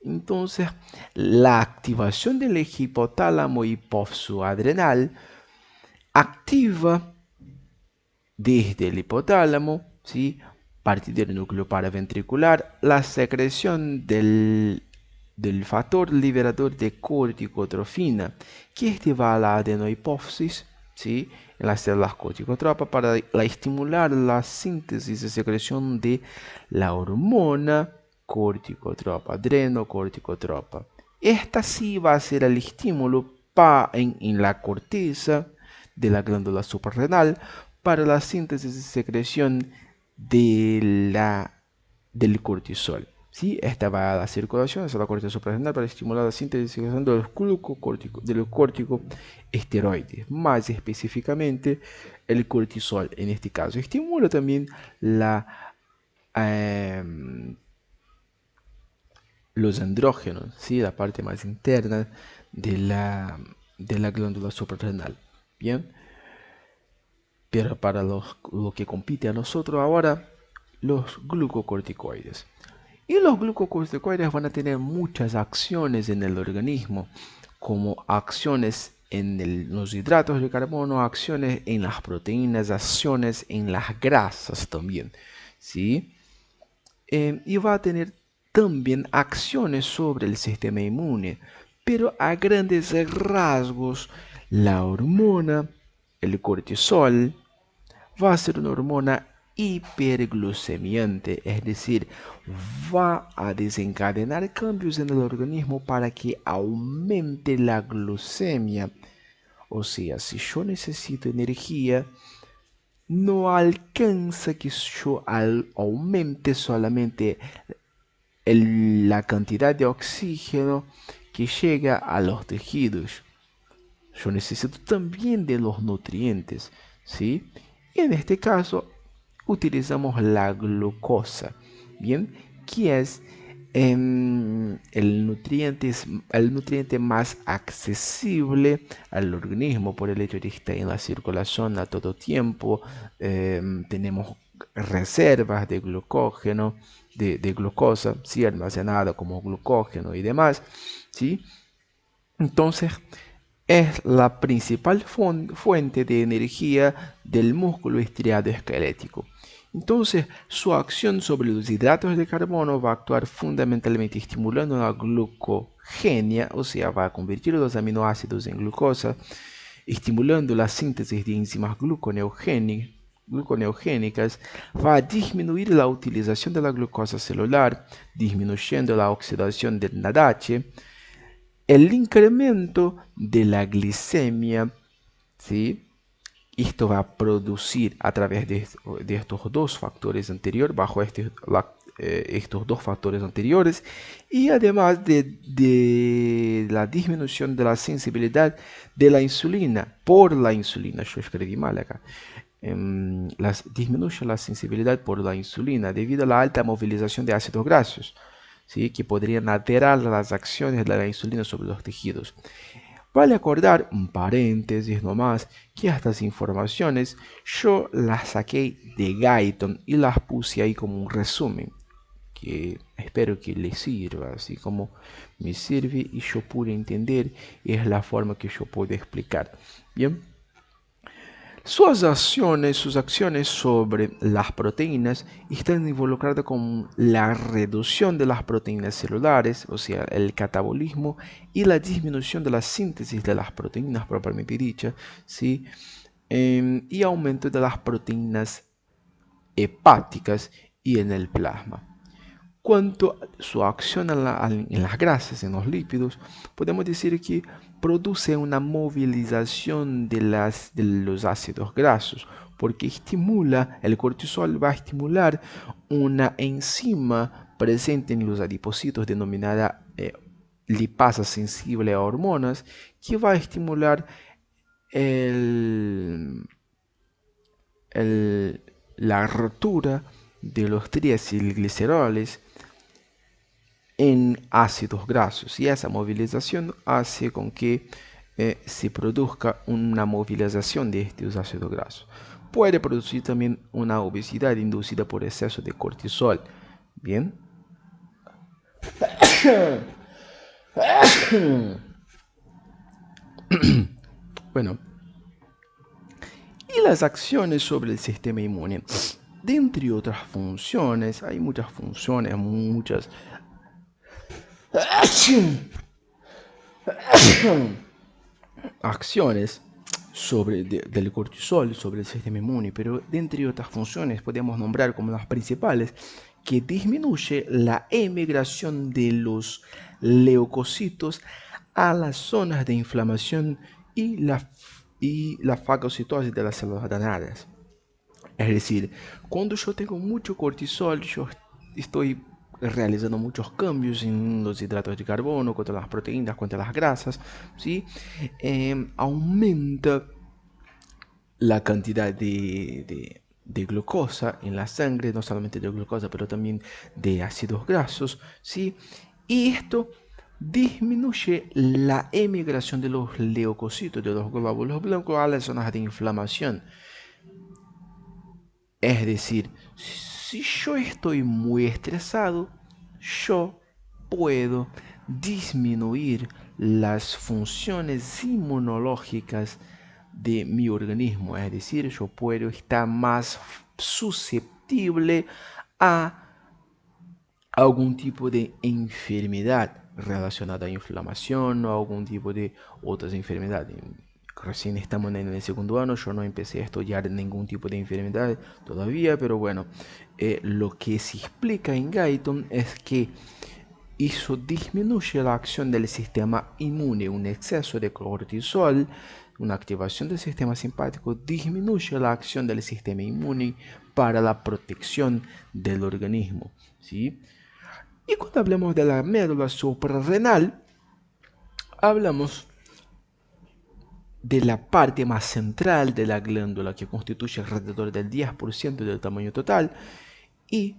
Entonces, la activación del eje hipotálamo hipófiso adrenal activa desde el hipotálamo, ¿sí?, a partir del núcleo paraventricular, la secreción del factor liberador de corticotrofina, que este va a la adenohipófisis, ¿sí?, en las células corticotropas para estimular la síntesis y secreción de la hormona corticotropa, adrenocorticotropa. Esta sí va a ser el estímulo en la corteza de la glándula suprarrenal para la síntesis y secreción del cortisol. ¿Sí? Esta va a la circulación hacia la corteza suprarrenal para estimular la síntesis y secreción de los corticosteroides, más específicamente el cortisol. En este caso, estimula también los andrógenos, ¿sí?, la parte más interna de la glándula suprarrenal. Bien, pero para lo que compite a nosotros ahora, los glucocorticoides. Y los glucocorticoides van a tener muchas acciones en el organismo, como acciones en los hidratos de carbono, acciones en las proteínas, acciones en las grasas también, ¿sí? Y va a tener también acciones sobre el sistema inmune, pero a grandes rasgos, la hormona, el cortisol, va a ser una hormona hiperglucemiante, es decir, va a desencadenar cambios en el organismo para que aumente la glucemia. O sea, si yo necesito energía, no alcanza que yo aumente solamente la cantidad de oxígeno que llega a los tejidos. Yo necesito también de los nutrientes, ¿sí? Y en este caso utilizamos la glucosa, ¿bien? Que es el nutriente más accesible al organismo por el hecho de que está en la circulación a todo tiempo. Tenemos reservas de glucógeno, de glucosa, ¿sí?, almacenada como glucógeno y demás, ¿sí? Entonces, es la principal fuente de energía del músculo estriado esquelético. Entonces, su acción sobre los hidratos de carbono va a actuar fundamentalmente estimulando la glucogenia, o sea, va a convertir los aminoácidos en glucosa, estimulando la síntesis de enzimas gluconeogénicas, va a disminuir la utilización de la glucosa celular, disminuyendo la oxidación del NADH, el incremento de la glicemia, ¿sí? Esto va a producir a través de estos dos factores anteriores, estos dos factores anteriores, y además de la disminución de la sensibilidad de la insulina, por la insulina, yo escribí mal acá, disminuye la sensibilidad por la insulina debido a la alta movilización de ácidos grasos, ¿sí?, que podrían alterar las acciones de la insulina sobre los tejidos. Vale acordar, un paréntesis nomás, que estas informaciones yo las saqué de Guyton y las puse ahí como un resumen, que espero que les sirva, así como me sirve y yo pude entender, y es la forma que yo puedo explicar. Bien. Sus acciones sobre las proteínas están involucradas con la reducción de las proteínas celulares, o sea, el catabolismo y la disminución de la síntesis de las proteínas propiamente dichas, ¿sí? Y aumento de las proteínas hepáticas y en el plasma. Cuanto a su acción en las grasas, en los lípidos, podemos decir que produce una movilización de los ácidos grasos, porque el cortisol va a estimular una enzima presente en los adipocitos denominada lipasa sensible a hormonas, que va a estimular la rotura de los triacilgliceroles en ácidos grasos, y esa movilización hace con que se produzca una movilización de estos ácidos grasos. Puede producir también una obesidad inducida por exceso de cortisol. Bien. Bueno, y las acciones sobre el sistema inmune. De entre otras funciones, hay muchas funciones, muchas acciones del cortisol sobre el sistema inmune, pero de entre otras funciones podemos nombrar como las principales que disminuye la emigración de los leucocitos a las zonas de inflamación y la fagocitosis de las células dañadas. Es decir, cuando yo tengo mucho cortisol, yo estoy realizando muchos cambios en los hidratos de carbono, contra las proteínas, contra las grasas, ¿sí? Aumenta la cantidad de glucosa en la sangre, no solamente de glucosa, pero también de ácidos grasos, ¿sí? Y esto disminuye la emigración de los leucocitos, de los glóbulos blancos, a las zonas de inflamación. Es decir, si yo estoy muy estresado, yo puedo disminuir las funciones inmunológicas de mi organismo. Es decir, yo puedo estar más susceptible a algún tipo de enfermedad relacionada a inflamación o algún tipo de otras enfermedades. Recién estamos en el segundo año, yo no empecé a estudiar ningún tipo de enfermedad todavía, pero bueno, lo que se explica en Guyton es que eso disminuye la acción del sistema inmune. Un exceso de cortisol, una activación del sistema simpático, disminuye la acción del sistema inmune para la protección del organismo, ¿sí? Y cuando hablamos de la médula suprarrenal, hablamos de la parte más central de la glándula, que constituye alrededor del 10% del tamaño total y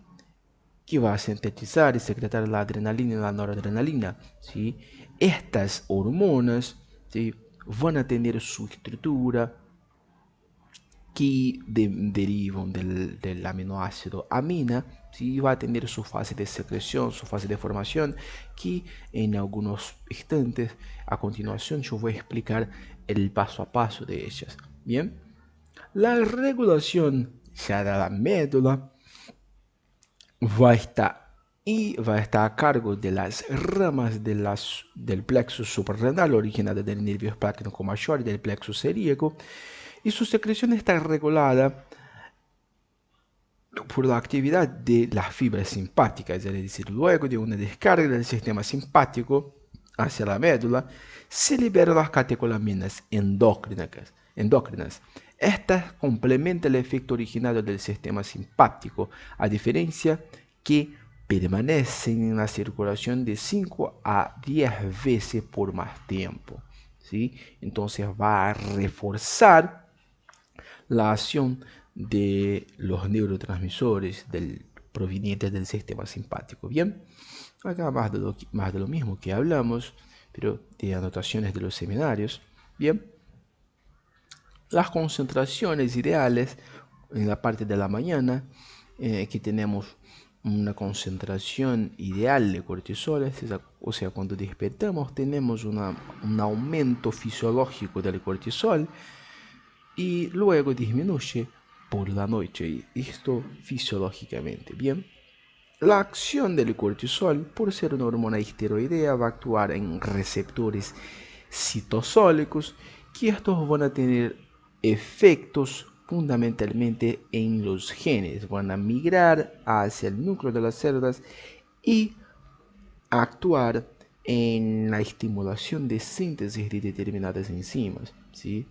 que va a sintetizar y secretar la adrenalina y la noradrenalina, ¿sí? Estas hormonas, ¿sí?, van a tener su estructura que derivan del aminoácido amina, ¿sí? Va a tener su fase de secreción, su fase de formación, que en algunos instantes a continuación yo voy a explicar el paso a paso de ellas. Bien, la regulación ya de la médula va a estar a cargo de las ramas del plexo suprarrenal originadas del nervio esplácnico mayor y del plexo celíaco, y su secreción está regulada por la actividad de las fibras simpáticas, es decir, luego de una descarga del sistema simpático hacia la médula, se liberan las catecolaminas endócrinas. Estas complementan el efecto originario del sistema simpático, a diferencia que permanecen en la circulación de 5 a 10 veces por más tiempo, ¿sí? Entonces va a reforzar la acción de los neurotransmisores provenientes del sistema simpático. Bien, acá más de lo mismo que hablamos, pero de anotaciones de los seminarios. Bien, las concentraciones ideales en la parte de la mañana, que tenemos una concentración ideal de cortisol, o sea, cuando despertamos tenemos un aumento fisiológico del cortisol y luego disminuye por la noche, esto fisiológicamente. Bien, la acción del cortisol, por ser una hormona esteroidea, va a actuar en receptores citosólicos, que estos van a tener efectos fundamentalmente en los genes. Van a migrar hacia el núcleo de las células y actuar en la estimulación de síntesis de determinadas enzimas, ¿sí?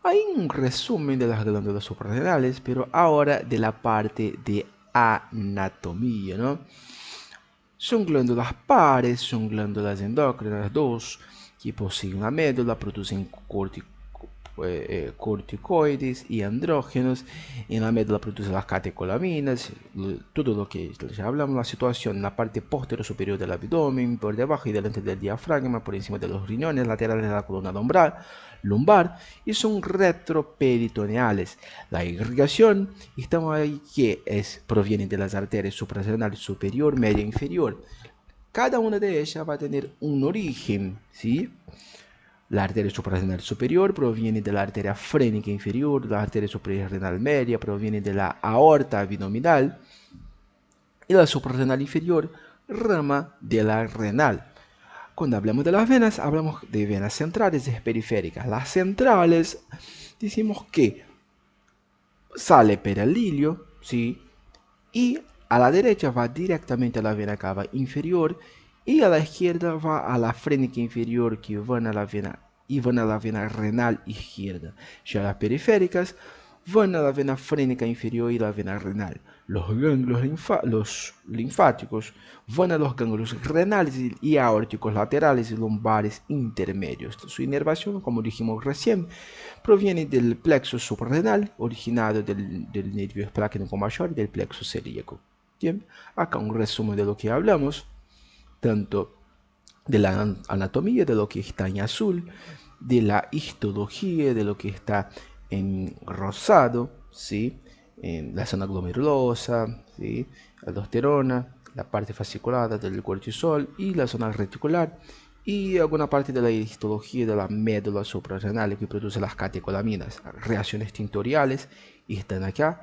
Hay un resumen de las glándulas suprarrenales, pero ahora de la parte de anatomía, ¿no? Son glándulas pares, son glándulas endócrinas, dos, que poseen una médula, producen corticoides y andrógenos. En la médula produce las catecolaminas, todo lo que ya hablamos, la situación en la parte posterior superior del abdomen, por debajo y delante del diafragma, por encima de los riñones laterales de la columna lumbar, y son retroperitoneales. La irrigación, estamos ahí, que proviene de las arterias suprarrenales superior, media e inferior. Cada una de ellas va a tener un origen, ¿sí? La arteria suprarrenal superior proviene de la arteria frénica inferior, la arteria suprarrenal media proviene de la aorta abdominal y la suprarrenal inferior rama de la renal. Cuando hablamos de las venas, hablamos de venas centrales y periféricas. Las centrales, decimos que sale per el ilio, ¿sí? Y a la derecha va directamente a la vena cava inferior y a la izquierda va a la frénica inferior, que van a la vena renal izquierda. Ya las periféricas van a la vena frénica inferior y la vena renal. Los ganglios linfáticos van a los ganglios renales y aórticos laterales y lumbares intermedios. Su inervación, como dijimos recién, proviene del plexo suprarrenal, originado del nervio esplácnico mayor y del plexo celíaco. Bien, acá un resumen de lo que hablamos, tanto de la anatomía, de lo que está en azul, de la histología, de lo que está en rosado, ¿sí? En la zona glomerulosa, ¿sí? Aldosterona, la parte fasciculada del cortisol y la zona reticular, y alguna parte de la histología de la médula suprarrenal que produce las catecolaminas, reacciones tintoriales, y están acá,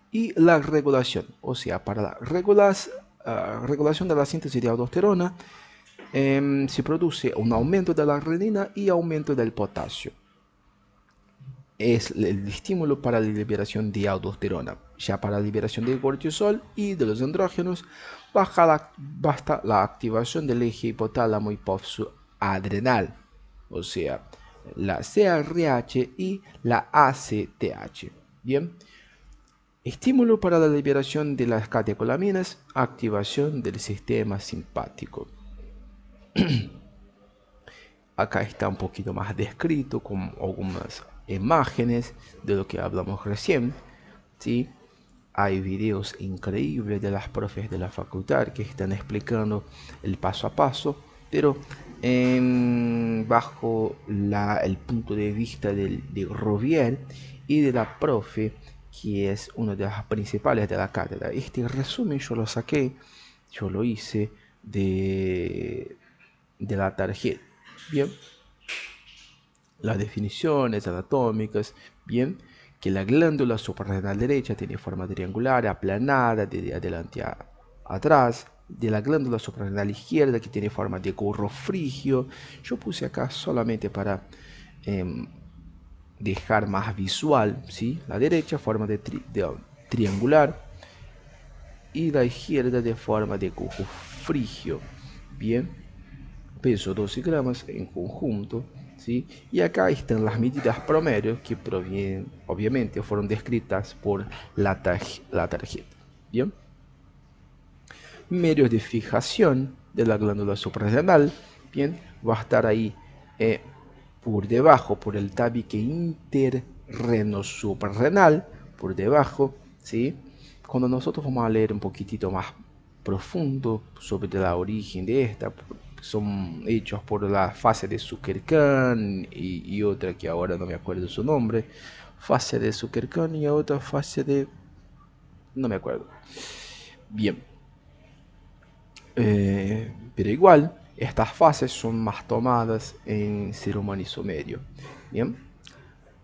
y la regulación, o sea, para la regulación de la síntesis de aldosterona, se produce un aumento de la renina y aumento del potasio. Es el estímulo para la liberación de aldosterona. Ya para la liberación del cortisol y de los andrógenos, basta la activación del eje hipotálamo hipófiso adrenal, o sea, la CRH y la ACTH. Bien. Estímulo para la liberación de las catecolaminas, activación del sistema simpático. Acá está un poquito más descrito con algunas imágenes de lo que hablamos recién, ¿sí? Hay videos increíbles de las profes de la facultad que están explicando el paso a paso, pero bajo el punto de vista de Rovier y de la profe, que es una de las principales de la cátedra. Este resumen yo lo saqué, yo lo hice de la tarjeta. Bien, las definiciones anatómicas, bien, que la glándula suprarrenal derecha tiene forma triangular, aplanada, de adelante a atrás, de la glándula suprarrenal izquierda que tiene forma de gorro frigio. Yo puse acá solamente para dejar más visual, ¿sí? La derecha forma de triangular y la izquierda de forma de gorro frigio. Bien, peso 12 gramos en conjunto, ¿sí? Y acá están las medidas promedio que provienen, obviamente, fueron descritas por la tarjeta. Bien, medios de fijación de la glándula suprarrenal, bien, va a estar ahí por debajo, por el tabique interreno suprarrenal, por debajo, ¿sí? Cuando nosotros vamos a leer un poquitito más profundo sobre la origen de esta, son hechos por la fase de Zuckerkern y otra que ahora no me acuerdo su nombre, fase de Zuckerkern y otra fase de... no me acuerdo. Bien, pero igual, estas fases son más tomadas en ser humano isomerio. Bien,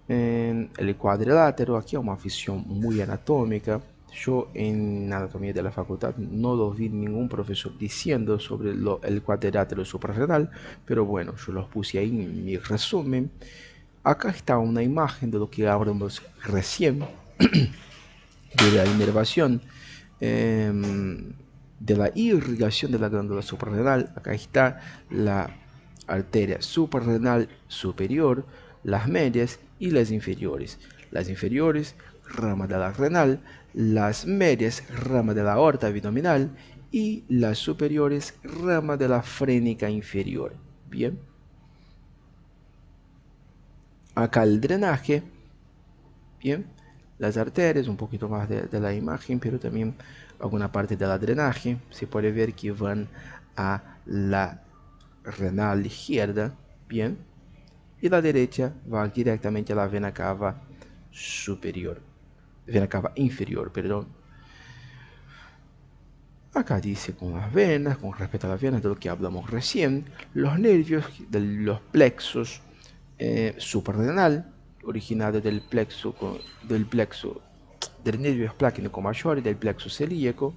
en el cuadrilátero, aquí hay una visión muy anatómica. Yo en anatomía de la facultad no lo vi ningún profesor diciendo sobre el cuadrilátero suprarrenal, pero bueno, yo los puse ahí en mi resumen. Acá está una imagen de lo que hablamos recién, de la inervación, de la irrigación de la glándula suprarrenal. Acá está la arteria suprarrenal superior, las medias y las inferiores. Las inferiores, rama de la renal, las medias, rama de la aorta abdominal y las superiores, rama de la frénica inferior. Bien. Acá el drenaje, bien, las arterias, un poquito más de la imagen, pero también alguna parte de la drenaje. Se puede ver que van a la renal izquierda, bien, y la derecha va directamente a la vena cava superior, vena cava inferior, perdón. Acá dice con las venas, con respecto a las venas de lo que hablamos recién, los nervios de los plexos suprarrenal, originado del nervio esplácnico mayor y del plexo celíaco.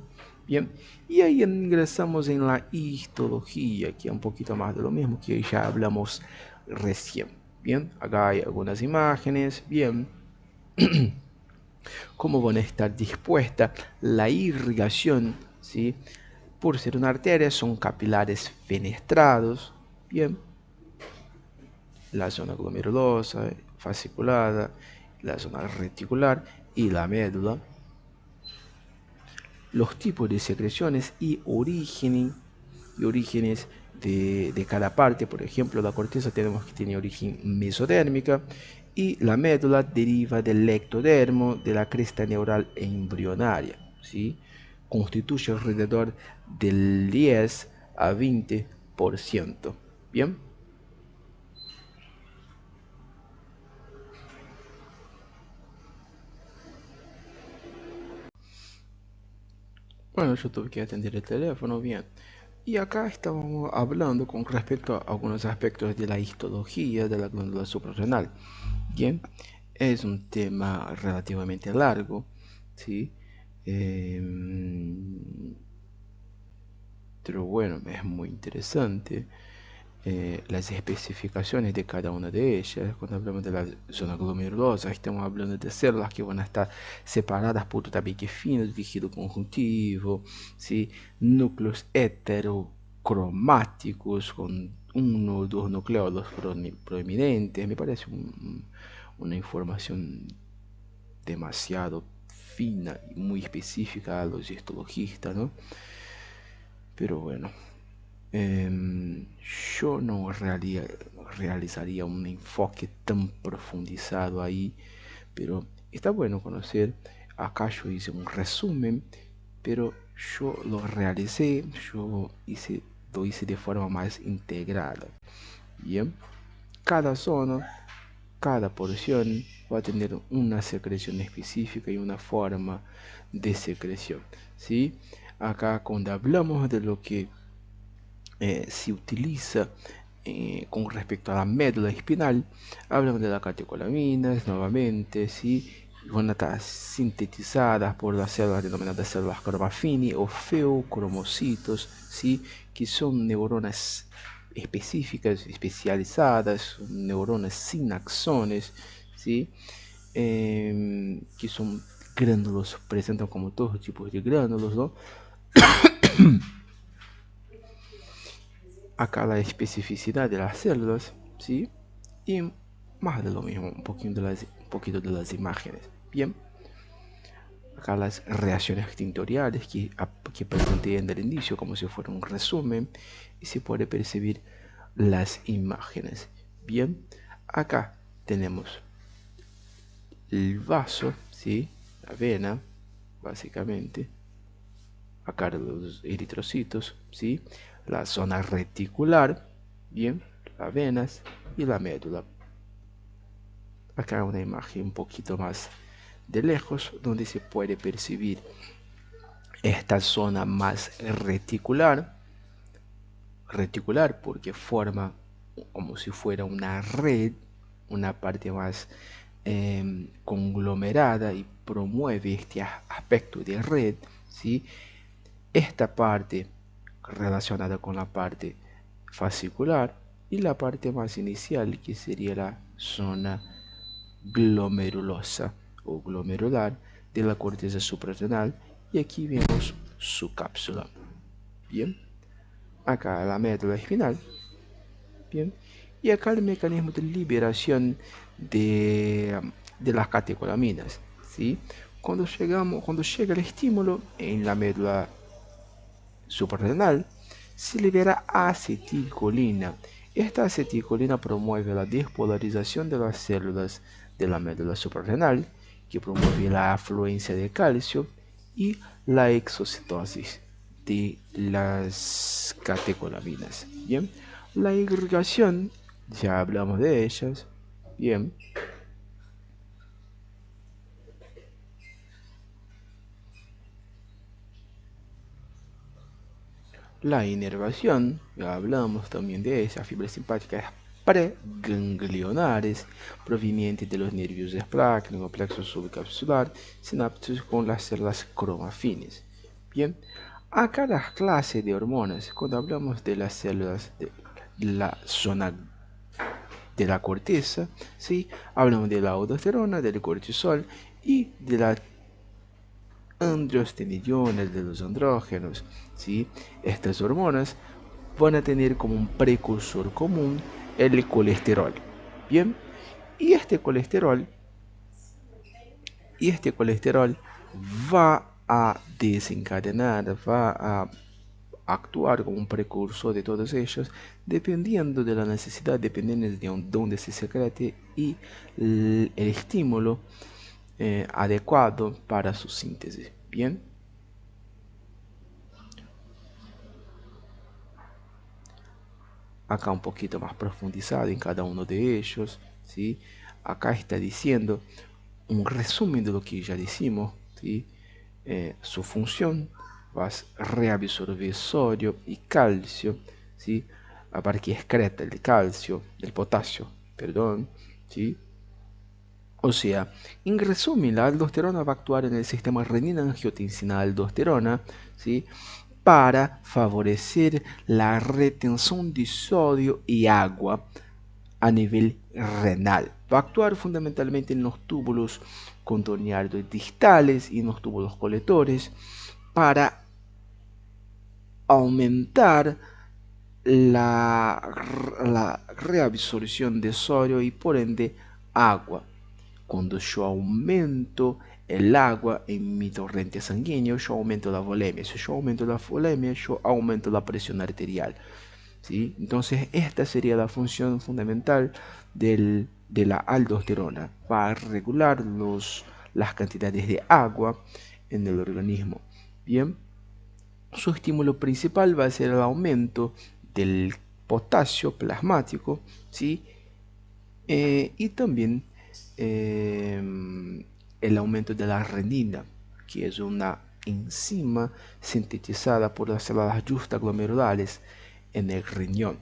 Bien, y ahí ingresamos en la histología, que es un poquito más de lo mismo que ya hablamos recién. Bien, acá hay algunas imágenes. Bien, cómo van a estar dispuestas la irrigación, ¿sí? Por ser una arteria, son capilares fenestrados. Bien, la zona glomerulosa, fasciculada, la zona reticular y la médula. Los tipos de secreciones y orígenes de cada parte. Por ejemplo, la corteza tenemos que tiene origen mesodérmica y la médula deriva del ectodermo de la cresta neural embrionaria, ¿sí? Constituye alrededor del 10 a 20%. Bien. Bueno, yo tuve que atender el teléfono, bien. Y acá estábamos hablando con respecto a algunos aspectos de la histología de la glándula suprarrenal. Bien, es un tema relativamente largo, ¿sí? Pero bueno, es muy interesante. Las especificaciones de cada una de ellas. Cuando hablamos de la zona glomerulosa, estamos hablando de células que van a estar separadas por tabique fino, tejido conjuntivo, ¿sí? Núcleos heterocromáticos con uno o dos nucleolos proeminentes. Me parece una información demasiado fina y muy específica a los histologistas, ¿no? Pero bueno. Yo no realizaría un enfoque tan profundizado ahí, pero está bueno conocer. Acá yo hice un resumen, pero yo lo hice de forma más integrada. Bien, cada zona, cada porción va a tener una secreción específica y una forma de secreción, ¿sí? Acá cuando hablamos de lo que se utiliza con respecto a la médula espinal, hablamos de las catecolaminas nuevamente, ¿sí? Van a estar sintetizadas por las células denominadas células cromafini o feocromocitos, ¿sí? Que son neuronas específicas, especializadas, neuronas sin axones, ¿sí? Que son gránulos, presentan como todos tipos de gránulos, ¿no? Acá la especificidad de las células, ¿sí? Y más de lo mismo, un poquito de las imágenes. Bien, acá las reacciones tintoriales que presenté en el inicio como si fuera un resumen y se puede percibir las imágenes. Bien, acá tenemos el vaso, ¿sí? La vena, básicamente. Acá los eritrocitos, ¿sí? La zona reticular, bien, las venas y la médula. Acá una imagen un poquito más de lejos donde se puede percibir esta zona más reticular porque forma como si fuera una red, una parte más conglomerada y promueve este aspecto de red, ¿sí? Esta parte relacionada con la parte fascicular y la parte más inicial que sería la zona glomerulosa o glomerular de la corteza suprarrenal, y aquí vemos su cápsula. Bien, acá la médula espinal. Bien, y acá el mecanismo de liberación de las catecolaminas, ¿sí? Cuando llega el estímulo en la médula suprarrenal, se libera acetilcolina. Esta acetilcolina promueve la despolarización de las células de la médula suprarrenal, que promueve la afluencia de calcio y la exocitosis de las catecolaminas. Bien, la irrigación, ya hablamos de ellas. Bien, la inervación, ya hablamos también de esas fibras simpáticas preganglionares provenientes de los nervios esplácnico, plexo subcapsular, sinapsis con las células cromafines. Bien, acá las clases de hormonas, cuando hablamos de las células de la zona de la corteza, ¿sí? Hablamos de la aldosterona, del cortisol y de la androstenediones, de los andrógenos, ¿sí? Estas hormonas van a tener como un precursor común el colesterol. Bien, y este colesterol va a desencadenar, va a actuar como un precursor de todos ellos, dependiendo de la necesidad, dependiendo de dónde se secrete y el estímulo adecuado para su síntesis. Bien, acá un poquito más profundizado en cada uno de ellos, ¿sí? Acá está diciendo un resumen de lo que ya decimos, ¿sí? Su función va a reabsorber sodio y calcio, ¿sí? Para que excreta el calcio, el potasio, perdón, ¿sí? O sea, en resumen, la aldosterona va a actuar en el sistema renina-angiotensina-aldosterona, ¿sí? Para favorecer la retención de sodio y agua a nivel renal. Va a actuar fundamentalmente en los túbulos contorneados distales y en los túbulos colectores para aumentar la reabsorción de sodio y por ende agua. Cuando yo aumento el agua en mi torrente sanguíneo, yo aumento la volemia. Si yo aumento la volemia, yo aumento la presión arterial. ¿Sí? Entonces, esta sería la función fundamental de la aldosterona. Va a regular las cantidades de agua en el organismo. Bien, su estímulo principal va a ser el aumento del potasio plasmático, ¿sí? Y también el aumento de la renina, que es una enzima sintetizada por las células justaglomerulares en el riñón.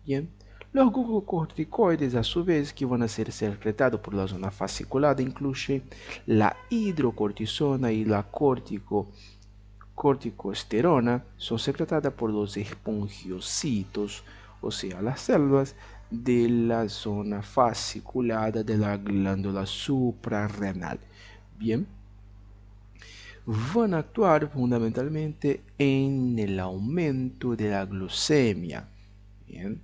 Bien, los glucocorticoides, a su vez, que van a ser secretados por la zona fasciculada, incluyen la hidrocortisona y la corticosterona, son secretadas por los espongiocitos, o sea, las células de la zona fasciculada de la glándula suprarrenal. Bien, van a actuar fundamentalmente en el aumento de la glucemia. Bien,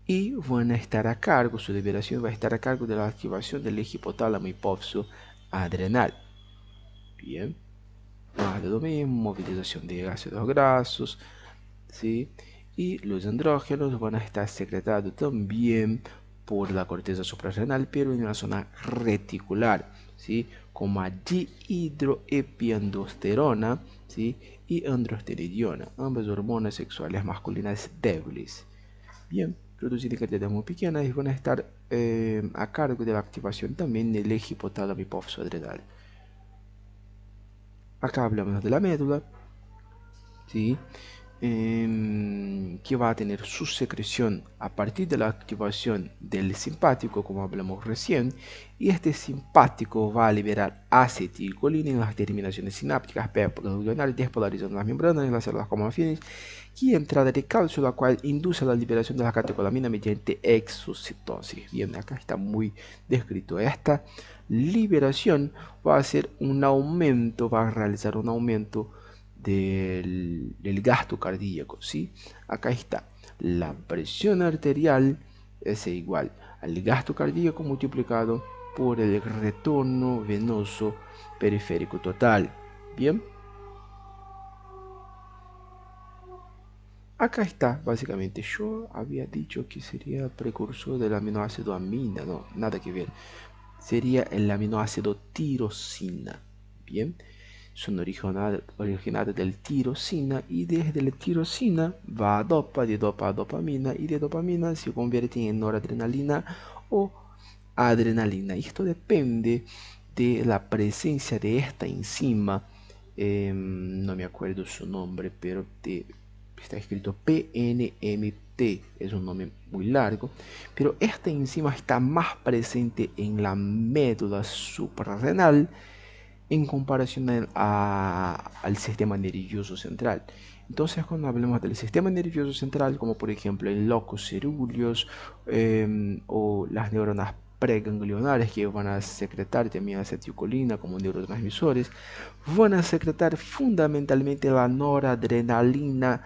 y van a estar a cargo, su liberación va a estar a cargo de la activación del eje hipotálamo hipófiso adrenal. Bien, más de lo mismo, movilización de ácidos grasos, ¿sí? Y los andrógenos van a estar secretados también por la corteza suprarrenal, pero en la zona reticular, ¿sí? Como dihidroepiandrosterona, ¿sí? Y androstenediona, ambas hormonas sexuales masculinas débiles. Bien, producir cantidades muy pequeñas y van a estar a cargo de la activación también del eje hipotálamo hipófiso adrenal. Acá hablamos de la médula, ¿sí? que va a tener su secreción a partir de la activación del simpático, como hablamos recién, y este simpático va a liberar acetilcolina en las terminaciones sinápticas ganglionares, despolarizando las membranas en las células como afines, y entrada de calcio, la cual induce la liberación de la catecolamina mediante exocitosis. Bien, acá está muy descrito. Esta liberación va a hacer un aumento, va a realizar un aumento del gasto cardíaco, ¿sí? Acá está, la presión arterial es igual al gasto cardíaco multiplicado por el retorno venoso periférico total. Bien, acá está, básicamente. Yo había dicho que sería precursor del aminoácido amina, no, nada que ver. Sería el aminoácido tirosina. Bien, son originadas del tirosina, y desde la tirosina va a dopa, de dopa a dopamina, y de dopamina se convierte en noradrenalina o adrenalina. Y esto depende de la presencia de esta enzima, no me acuerdo su nombre, pero está escrito PNMT, es un nombre muy largo, pero esta enzima está más presente en la médula suprarrenal en comparación al sistema nervioso central. Entonces, cuando hablamos del sistema nervioso central, como por ejemplo el locus ceruleus, o las neuronas preganglionares, que van a secretar también acetilcolina como neurotransmisores, van a secretar fundamentalmente la noradrenalina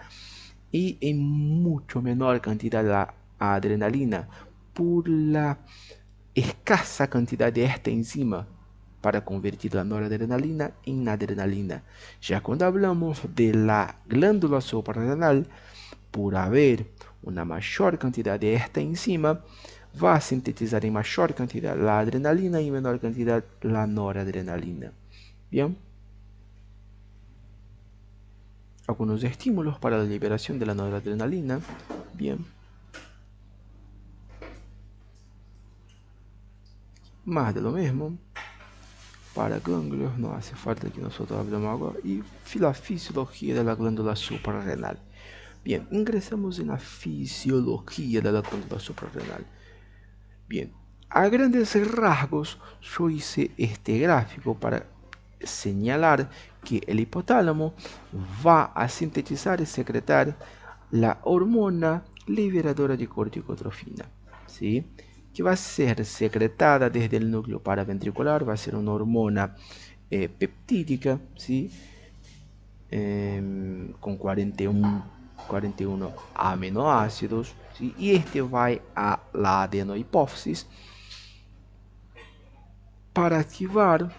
y en mucho menor cantidad la adrenalina, por la escasa cantidad de esta enzima para convertir la noradrenalina en adrenalina. Ya cuando hablamos de la glándula suprarrenal, por haber una mayor cantidad de esta enzima, va a sintetizar en mayor cantidad la adrenalina y en menor cantidad la noradrenalina. Bien, algunos estímulos para la liberación de la noradrenalina. Bien, más de lo mismo. Para ganglios no hace falta que nosotros hablemos ahora. Y la fisiología de la glándula suprarrenal. Bien, ingresamos en la fisiología de la glándula suprarrenal. Bien, a grandes rasgos yo hice este gráfico para señalar que el hipotálamo va a sintetizar y secretar la hormona liberadora de corticotrofina, ¿sí? Que va a ser secretada desde el núcleo paraventricular, va a ser una hormona peptídica, ¿sí? Con 41 aminoácidos, ¿sí? Y este va a la adenohipófisis para activar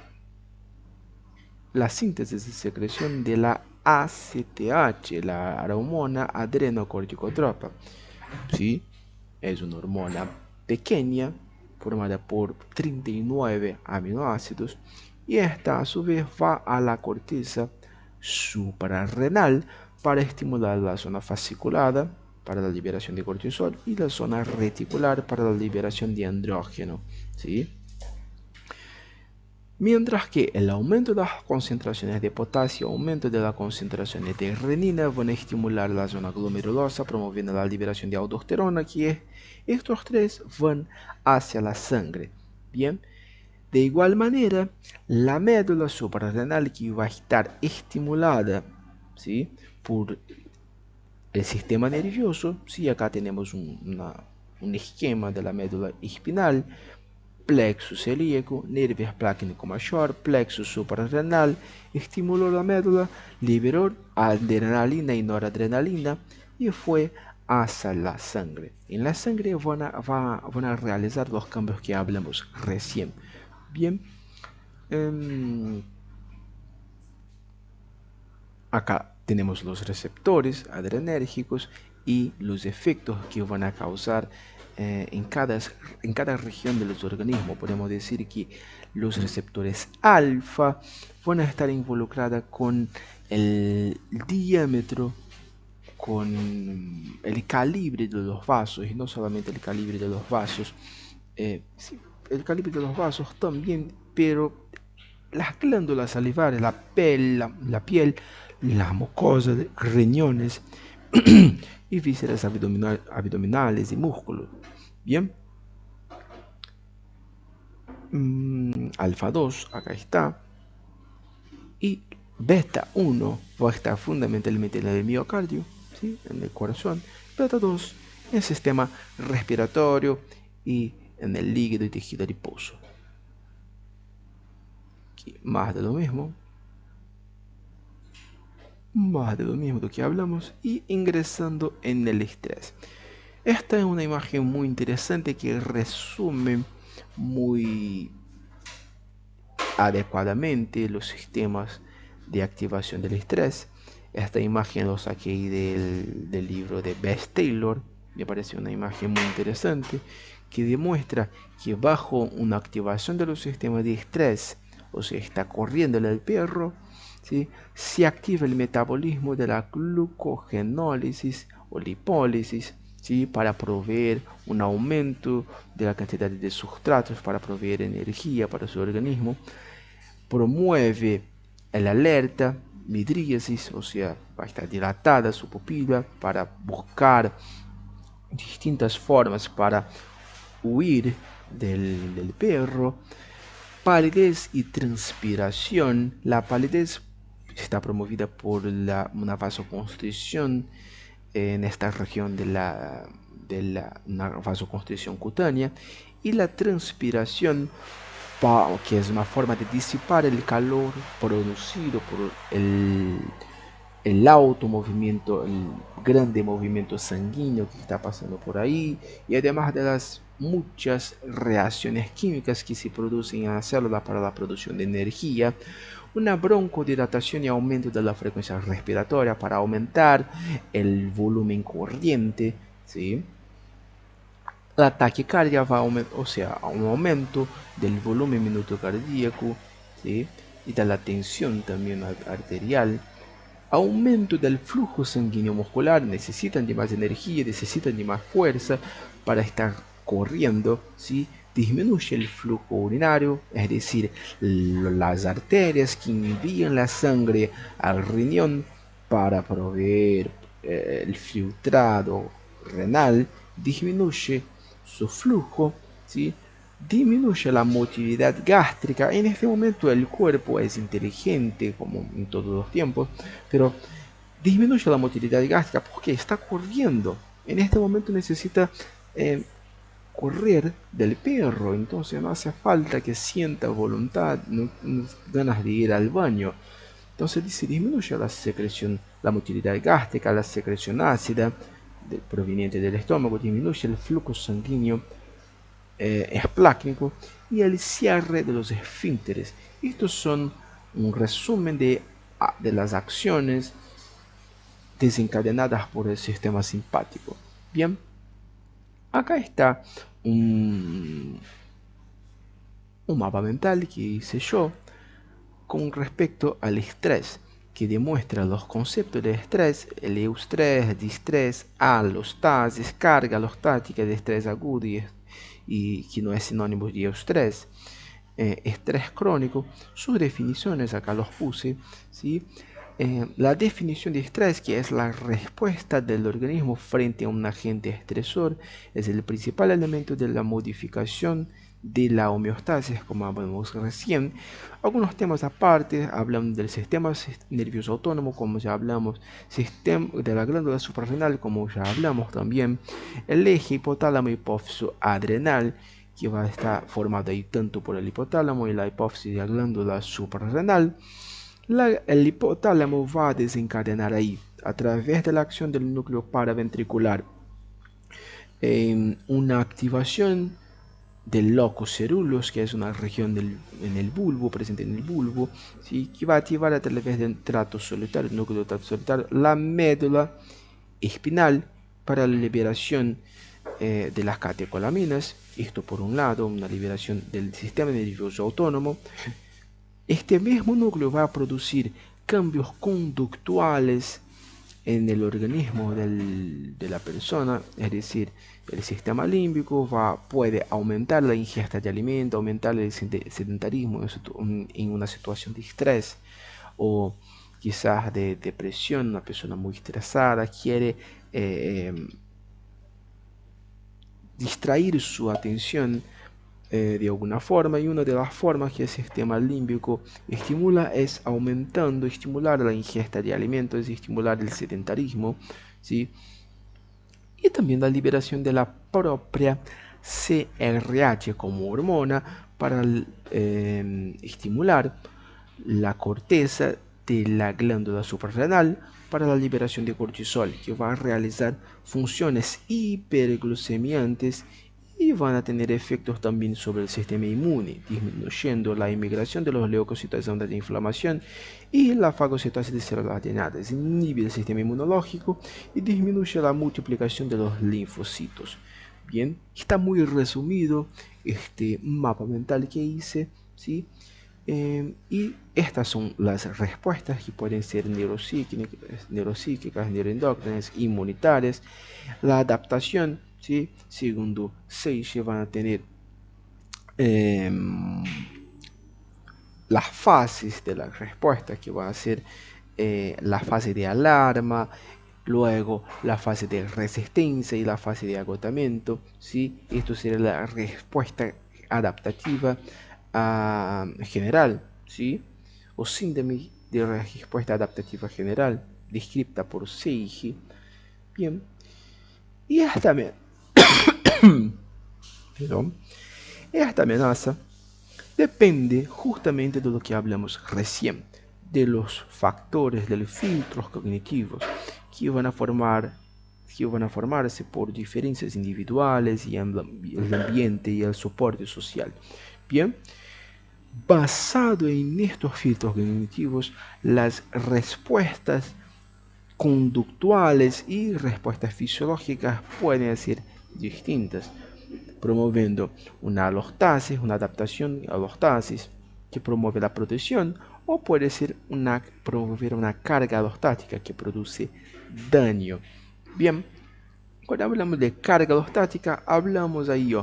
la síntesis y secreción de la ACTH, la hormona adrenocorticotropa, ¿sí? Es una hormona pequeña formada por 39 aminoácidos, y esta a su vez va a la corteza suprarrenal para estimular la zona fasciculada para la liberación de cortisol y la zona reticular para la liberación de andrógeno, ¿sí? Mientras que el aumento de las concentraciones de potasio, aumento de las concentraciones de renina van a estimular la zona glomerulosa, promoviendo la liberación de aldosterona, que estos tres van hacia la sangre. Bien, de igual manera, la médula suprarrenal, que va a estar estimulada, ¿sí?, por el sistema nervioso, ¿sí? Acá tenemos un esquema de la médula espinal, plexo celíaco, nervio esplácnico mayor, plexo suprarrenal, estimuló la médula, liberó adrenalina y noradrenalina y fue hacia la sangre. En la sangre van a realizar los cambios que hablamos recién. Bien, acá tenemos los receptores adrenérgicos y los efectos que van a causar en cada región de los organismos. Podemos decir que los receptores alfa van a estar involucrados con el diámetro, con el calibre de los vasos, y no solamente el calibre de los vasos, sí, el calibre de los vasos también, pero las glándulas salivares, la piel, la mucosa, riñones, y vísceras abdominales y músculos. Bien. Alfa 2, acá está. Y beta 1 va a estar fundamentalmente en el miocardio, ¿sí? En el corazón. Beta 2 en el sistema respiratorio y en el líquido y tejido adiposo. Aquí, más de lo mismo de lo que hablamos, y ingresando en el estrés. Esta es una imagen muy interesante que resume muy adecuadamente los sistemas de activación del estrés. Esta imagen lo saqué del libro de Bess Taylor. Me parece una imagen muy interesante que demuestra que bajo una activación de los sistemas de estrés, o sea, está corriendo el perro, ¿sí? Se activa el metabolismo de la glucogenólisis o lipólisis, ¿sí? Para proveer un aumento de la cantidad de sustratos, para proveer energía para su organismo. Promueve el alerta, midríasis, o sea, va a estar dilatada su pupila para buscar distintas formas para huir del perro. Palidez y transpiración. La palidez está promovida por una vasoconstricción en esta región una vasoconstricción cutánea, y la transpiración, que es una forma de disipar el calor producido por el automovimiento, el grande movimiento sanguíneo que está pasando por ahí, y además de las muchas reacciones químicas que se producen en la célula para la producción de energía. Una broncodilatación y aumento de la frecuencia respiratoria para aumentar el volumen corriente, ¿sí? La taquicardia va a aumentar, o sea, a un aumento del volumen minuto cardíaco, ¿sí? Y de la tensión también arterial. Aumento del flujo sanguíneo muscular, necesitan de más energía, necesitan de más fuerza para estar corriendo, ¿sí? Disminuye el flujo urinario, es decir, las arterias que envían la sangre al riñón para proveer el filtrado renal, disminuye su flujo, ¿sí? Disminuye la motilidad gástrica. En este momento el cuerpo es inteligente, como en todos los tiempos, pero disminuye la motilidad gástrica porque está corriendo. En este momento necesita correr del perro, entonces no hace falta que sienta voluntad, ganas de ir al baño. Entonces se disminuye la secreción, la motilidad gástrica, la secreción ácida proveniente del estómago, disminuye el flujo sanguíneo esplácnico y el cierre de los esfínteres. Estos son un resumen de las acciones desencadenadas por el sistema simpático. Bien, acá está un mapa mental que hice yo con respecto al estrés, que demuestra los conceptos de estrés: el eustrés, distrés, alostasis, carga alostática de estrés agudo y que no es sinónimo de eustrés, estrés crónico. Sus definiciones acá los puse, ¿sí? La definición de estrés, que es la respuesta del organismo frente a un agente estresor, es el principal elemento de la modificación de la homeostasis, como hablamos recién. Algunos temas aparte hablan del sistema nervioso autónomo, como ya hablamos, sistema de la glándula suprarrenal, como ya hablamos también, el eje hipotálamo hipófiso adrenal, que va a estar formado ahí tanto por el hipotálamo y la hipófisis y la glándula suprarrenal. El hipotálamo va a desencadenar ahí, a través de la acción del núcleo paraventricular, una activación del locus ceruleus, que es una región en el bulbo, presente en el bulbo, ¿sí? Que va a activar a través del trato solitario, el núcleo del trato solitario, la médula espinal para la liberación de las catecolaminas. Esto por un lado, una liberación del sistema nervioso autónomo. Este mismo núcleo va a producir cambios conductuales en el organismo de la persona, es decir, el sistema límbico puede aumentar la ingesta de alimento, aumentar el sedentarismo en una situación de estrés, o quizás de depresión, una persona muy estresada, quiere distraer su atención de alguna forma, y una de las formas que el sistema límbico estimula es estimular la ingesta de alimentos, estimular el sedentarismo, ¿sí? Y también la liberación de la propia CRH como hormona para estimular la corteza de la glándula suprarrenal para la liberación de cortisol, que va a realizar funciones hiperglucemiantes y van a tener efectos también sobre el sistema inmune, disminuyendo la inmigración de los leucocitos ondas de inflamación y la fagocitosis de células adhenadas, inhibe el sistema inmunológico y disminuye la multiplicación de los linfocitos. Bien, está muy resumido este mapa mental que hice, ¿sí? Y estas son las respuestas que pueden ser neuropsíquicas, neuroendocrinas, inmunitarias. La adaptación, ¿sí? Segundo Seiche, van a tener las fases de la respuesta, que va a ser la fase de alarma, luego la fase de resistencia y la fase de agotamiento, ¿sí? Esto sería la respuesta adaptativa general, ¿sí? O síndrome de respuesta adaptativa general, descrita por Seiche. Bien, y perdón, esta amenaza depende justamente de lo que hablamos recién, de los factores, de los filtros cognitivos que van a formarse por diferencias individuales y el ambiente y el soporte social. Bien, basado en estos filtros cognitivos, las respuestas conductuales y respuestas fisiológicas pueden ser distintas, promoviendo una alostasis, una adaptación alostasis que promueve la protección, o puede ser promover una carga alostática que produce daño. Bien, cuando hablamos de carga alostática, hablamos ahí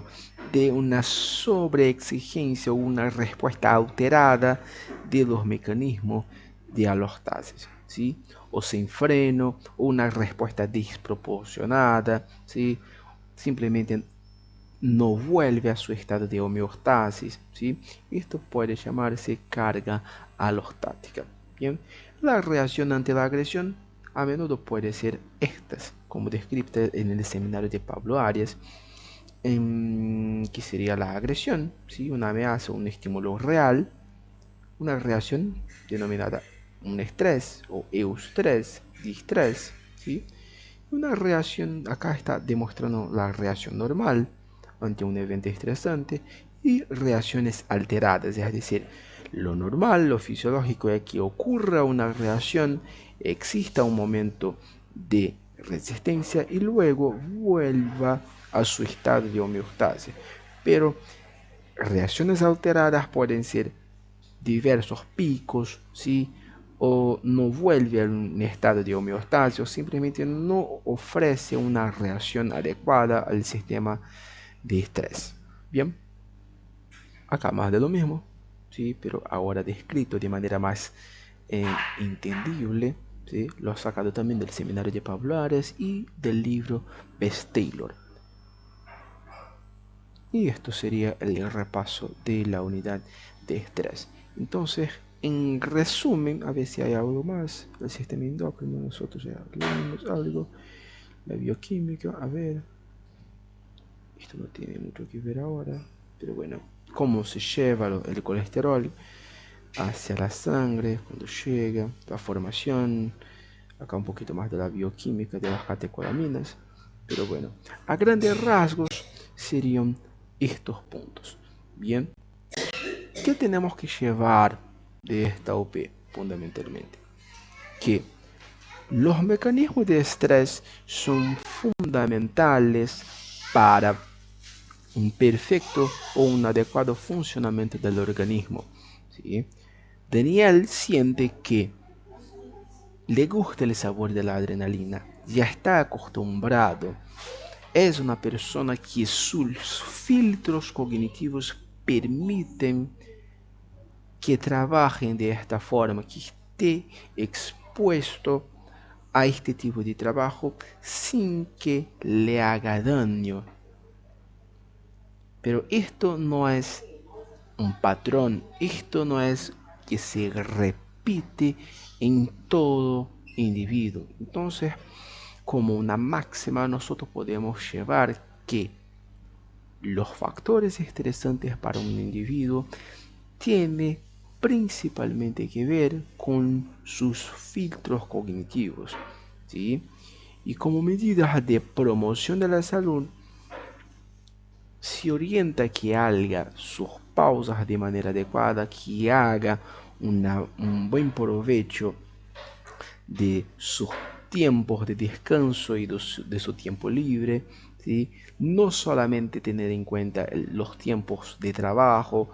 de una sobreexigencia o una respuesta alterada de los mecanismos de alostasis, ¿sí? O sin freno, o una respuesta desproporcionada, ¿sí? Simplemente no vuelve a su estado de homeostasis, ¿sí? Esto puede llamarse carga alostática. Bien, la reacción ante la agresión a menudo puede ser estas, como descrita en el seminario de Pablo Arias, que sería la agresión, ¿sí? Una amenaza, un estímulo real, una reacción denominada un estrés o eustrés, distrés, ¿sí? Una reacción, acá está demostrando la reacción normal ante un evento estresante, y reacciones alteradas, es decir, lo normal, lo fisiológico es que ocurra una reacción, exista un momento de resistencia y luego vuelva a su estado de homeostasis. Pero reacciones alteradas pueden ser diversos picos, ¿sí? O no vuelve a un estado de homeostasis, o simplemente no ofrece una reacción adecuada al sistema de estrés. Bien, acá más de lo mismo, ¿sí? Pero ahora descrito de manera más entendible, ¿sí? Lo he sacado también del seminario de Pablo Arias y del libro Best Taylor. Y esto sería el repaso de la unidad de estrés. Entonces, en resumen, a ver si hay algo más. El sistema endocrino, nosotros ya hablamos algo. La bioquímica, a ver. Esto no tiene mucho que ver ahora, pero bueno, cómo se lleva el colesterol hacia la sangre cuando llega, la formación, acá un poquito más de la bioquímica de las catecolaminas, pero bueno, a grandes rasgos serían estos puntos. Bien, ¿qué tenemos que llevar de esta OP fundamentalmente? Que los mecanismos de estrés son fundamentales para un perfecto o un adecuado funcionamiento del organismo, ¿sí? Daniel siente que le gusta el sabor de la adrenalina, ya está acostumbrado, es una persona que sus filtros cognitivos permiten que trabajen de esta forma, que esté expuesto a este tipo de trabajo sin que le haga daño. Pero esto no es un patrón, esto no es que se repite en todo individuo. Entonces, como una máxima, nosotros podemos llevar que los factores estresantes para un individuo tienen principalmente que ver con sus filtros cognitivos, ¿sí? Y como medidas de promoción de la salud, se orienta que haga sus pausas de manera adecuada, que haga un buen provecho de sus tiempos de descanso y de su tiempo libre, ¿sí? No solamente tener en cuenta los tiempos de trabajo,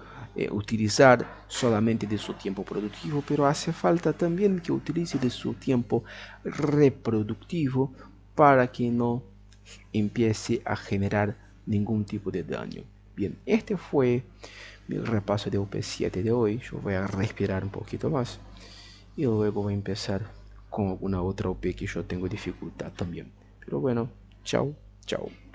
utilizar solamente de su tiempo productivo, pero hace falta también que utilice de su tiempo reproductivo para que no empiece a generar ningún tipo de daño. Bien, este fue mi repaso de UP7 de hoy. Yo voy a respirar un poquito más y luego voy a empezar con alguna otra OP que yo tengo dificultad también. Pero bueno, chao, chao.